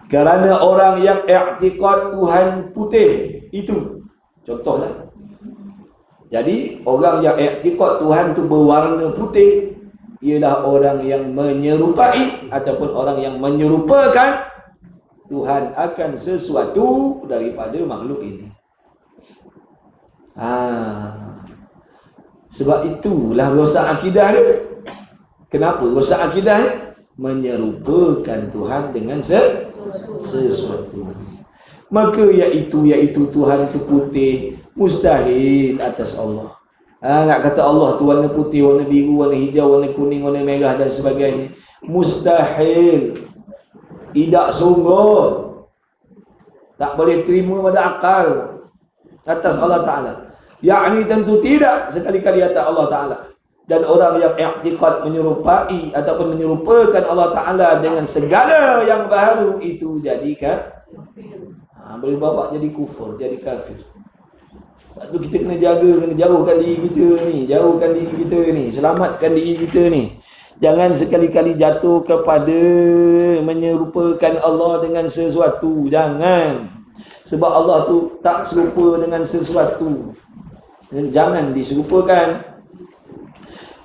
Speaker 2: Kerana orang yang i'tiqad Tuhan putih itu contohlah. Jadi orang yang i'tiqad Tuhan tu berwarna putih ialah orang yang menyerupai ataupun orang yang menyerupakan Tuhan akan sesuatu daripada makhluk ini. Sebab itulah rosak akidah dia. Kenapa rosak akidah dia? Menyerupakan Tuhan dengan sesuatu. Maka iaitu Tuhan itu putih, mustahil atas Allah. Nak kata Allah tu warna putih, warna biru, warna hijau, warna kuning, warna merah dan sebagainya. Mustahil. Tidak sungguh. Tak boleh terima pada akal atas Allah Ta'ala. Yakni tentu tidak sekali-kali atas Allah Ta'ala. Dan orang yang i'tiqad menyerupai ataupun menyerupakan Allah Ta'ala dengan segala yang baru itu jadikan boleh bawa jadi kufur, jadi kafir. Sebab tu kita kena jaga, kena jauhkan diri kita ni, jauhkan diri kita ni, selamatkan diri kita ni. Jangan sekali-kali jatuh kepada menyerupakan Allah dengan sesuatu. Jangan. Sebab Allah tu tak serupa dengan sesuatu. Jangan diserupakan.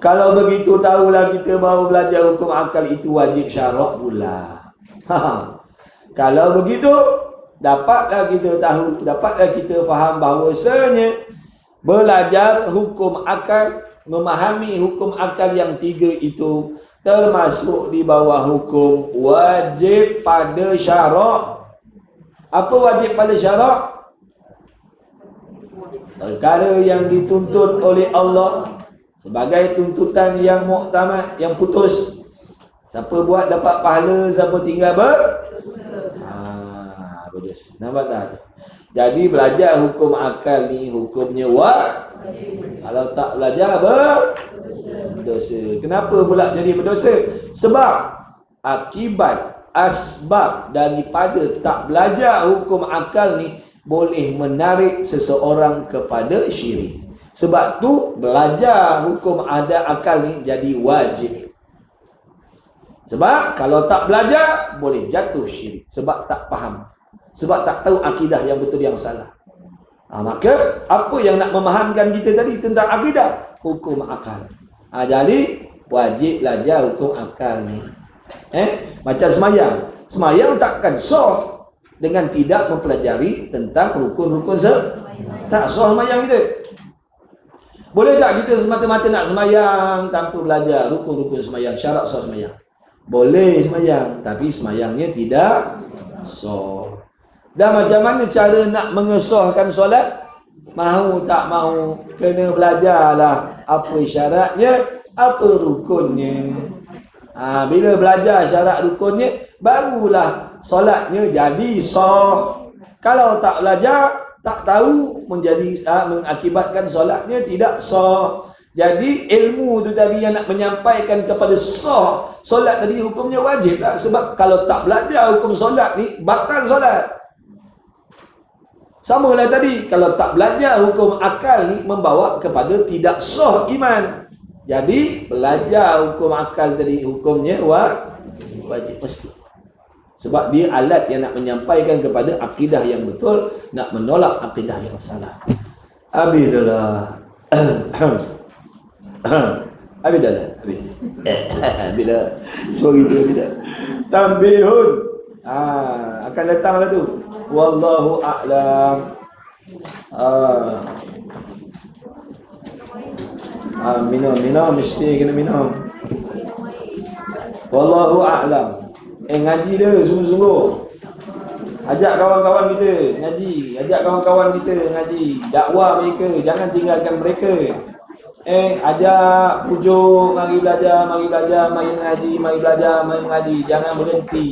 Speaker 2: Kalau begitu tahulah kita bahawa belajar hukum akal itu wajib syarak pula. Kalau begitu, dapatlah kita tahu, dapatlah kita faham bahawasanya belajar hukum akal, memahami hukum akal yang tiga itu termasuk di bawah hukum wajib pada syarak. Apa wajib pada syarak? Perkara yang dituntut oleh Allah sebagai tuntutan yang muktamad, yang putus. Siapa buat dapat pahala, siapa tinggal berdosa. Nampak tak? Jadi belajar hukum akal ni hukumnya wajib. Kalau tak belajar berdosa. Kenapa pula jadi berdosa? Sebab akibat, asbab daripada tak belajar hukum akal ni boleh menarik seseorang kepada syirik. Sebab tu belajar hukum ada akal ni jadi wajib. Sebab kalau tak belajar boleh jatuh syirik. Sebab tak faham. Sebab tak tahu akidah yang betul yang salah. Maka apa yang nak memahamkan kita tadi tentang akidah? Hukum akal. Jadi wajib belajar hukum akal ni. Macam semayang. Semayang takkan sah dengan tidak mempelajari tentang rukun-rukun tak sah semayang kita. Boleh tak kita semata-mata nak semayang tanpa belajar rukun-rukun semayang, syarat sah semayang? Boleh semayang, tapi semayangnya tidak sah. Dan macam mana cara nak mengesahkan solat? Mahu tak mahu, kena belajarlah apa syaratnya, apa rukunnya. Bila belajar syarat rukunnya, barulah solatnya jadi sah. Kalau tak belajar, tak tahu, mengakibatkan solatnya tidak sah. Jadi ilmu tu tadi yang nak menyampaikan kepada sah solat tadi hukumnya wajib lah. Sebab kalau tak belajar hukum solat ni, batal solat. Sama lah tadi, kalau tak belajar hukum akal ni membawa kepada tidak sah iman. Jadi belajar hukum akal tadi hukumnya wajib mesti. Sebab dia alat yang nak menyampaikan kepada akidah yang betul, nak menolak akidah yang salah. Abidallah. Abidallah. Abidallah. Sorry tu Abidah. Tambihun. Akan datanglah tu. Wallahu a'lam. Minum mesti kena minum. Wallahu a'lam. Ngaji dia sungguh-sungguh. Ajak kawan-kawan kita ngaji, ajak kawan-kawan kita ngaji, dakwah mereka, jangan tinggalkan mereka. Ajak pujuk, mari belajar, mari mengaji, mari belajar, mari mengaji, jangan berhenti.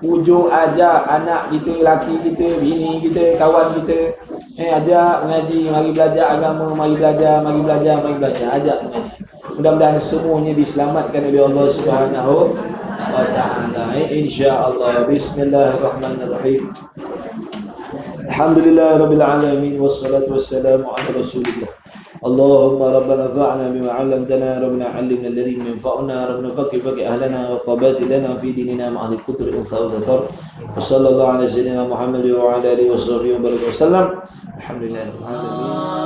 Speaker 2: Pujuk, ajak anak kita, laki kita, bini kita, kawan kita. Ajak mengaji, mari belajar agama, mari belajar, ajak mengaji. Mudah-mudahan semuanya diselamatkan oleh Allah Subhanahu wa ta'ala. Insya-Allah. Bismillahirrahmanirrahim. Alhamdulillah rabbil alamin wassalatu wassalamu ala Rasulillah. Allahumma rabbana fa'na bima 'allamtana rabbana 'allimna alladhi yanfa'una rabbana faqih ahlana wa qabati lana fi dinina ma'al qutr unsa wa dhakar. Wa sallallahu ala sayyidina Muhammad wa ala alihi wa sahbihi wa baraka wasallam. Alhamdulillah rabbil alamin.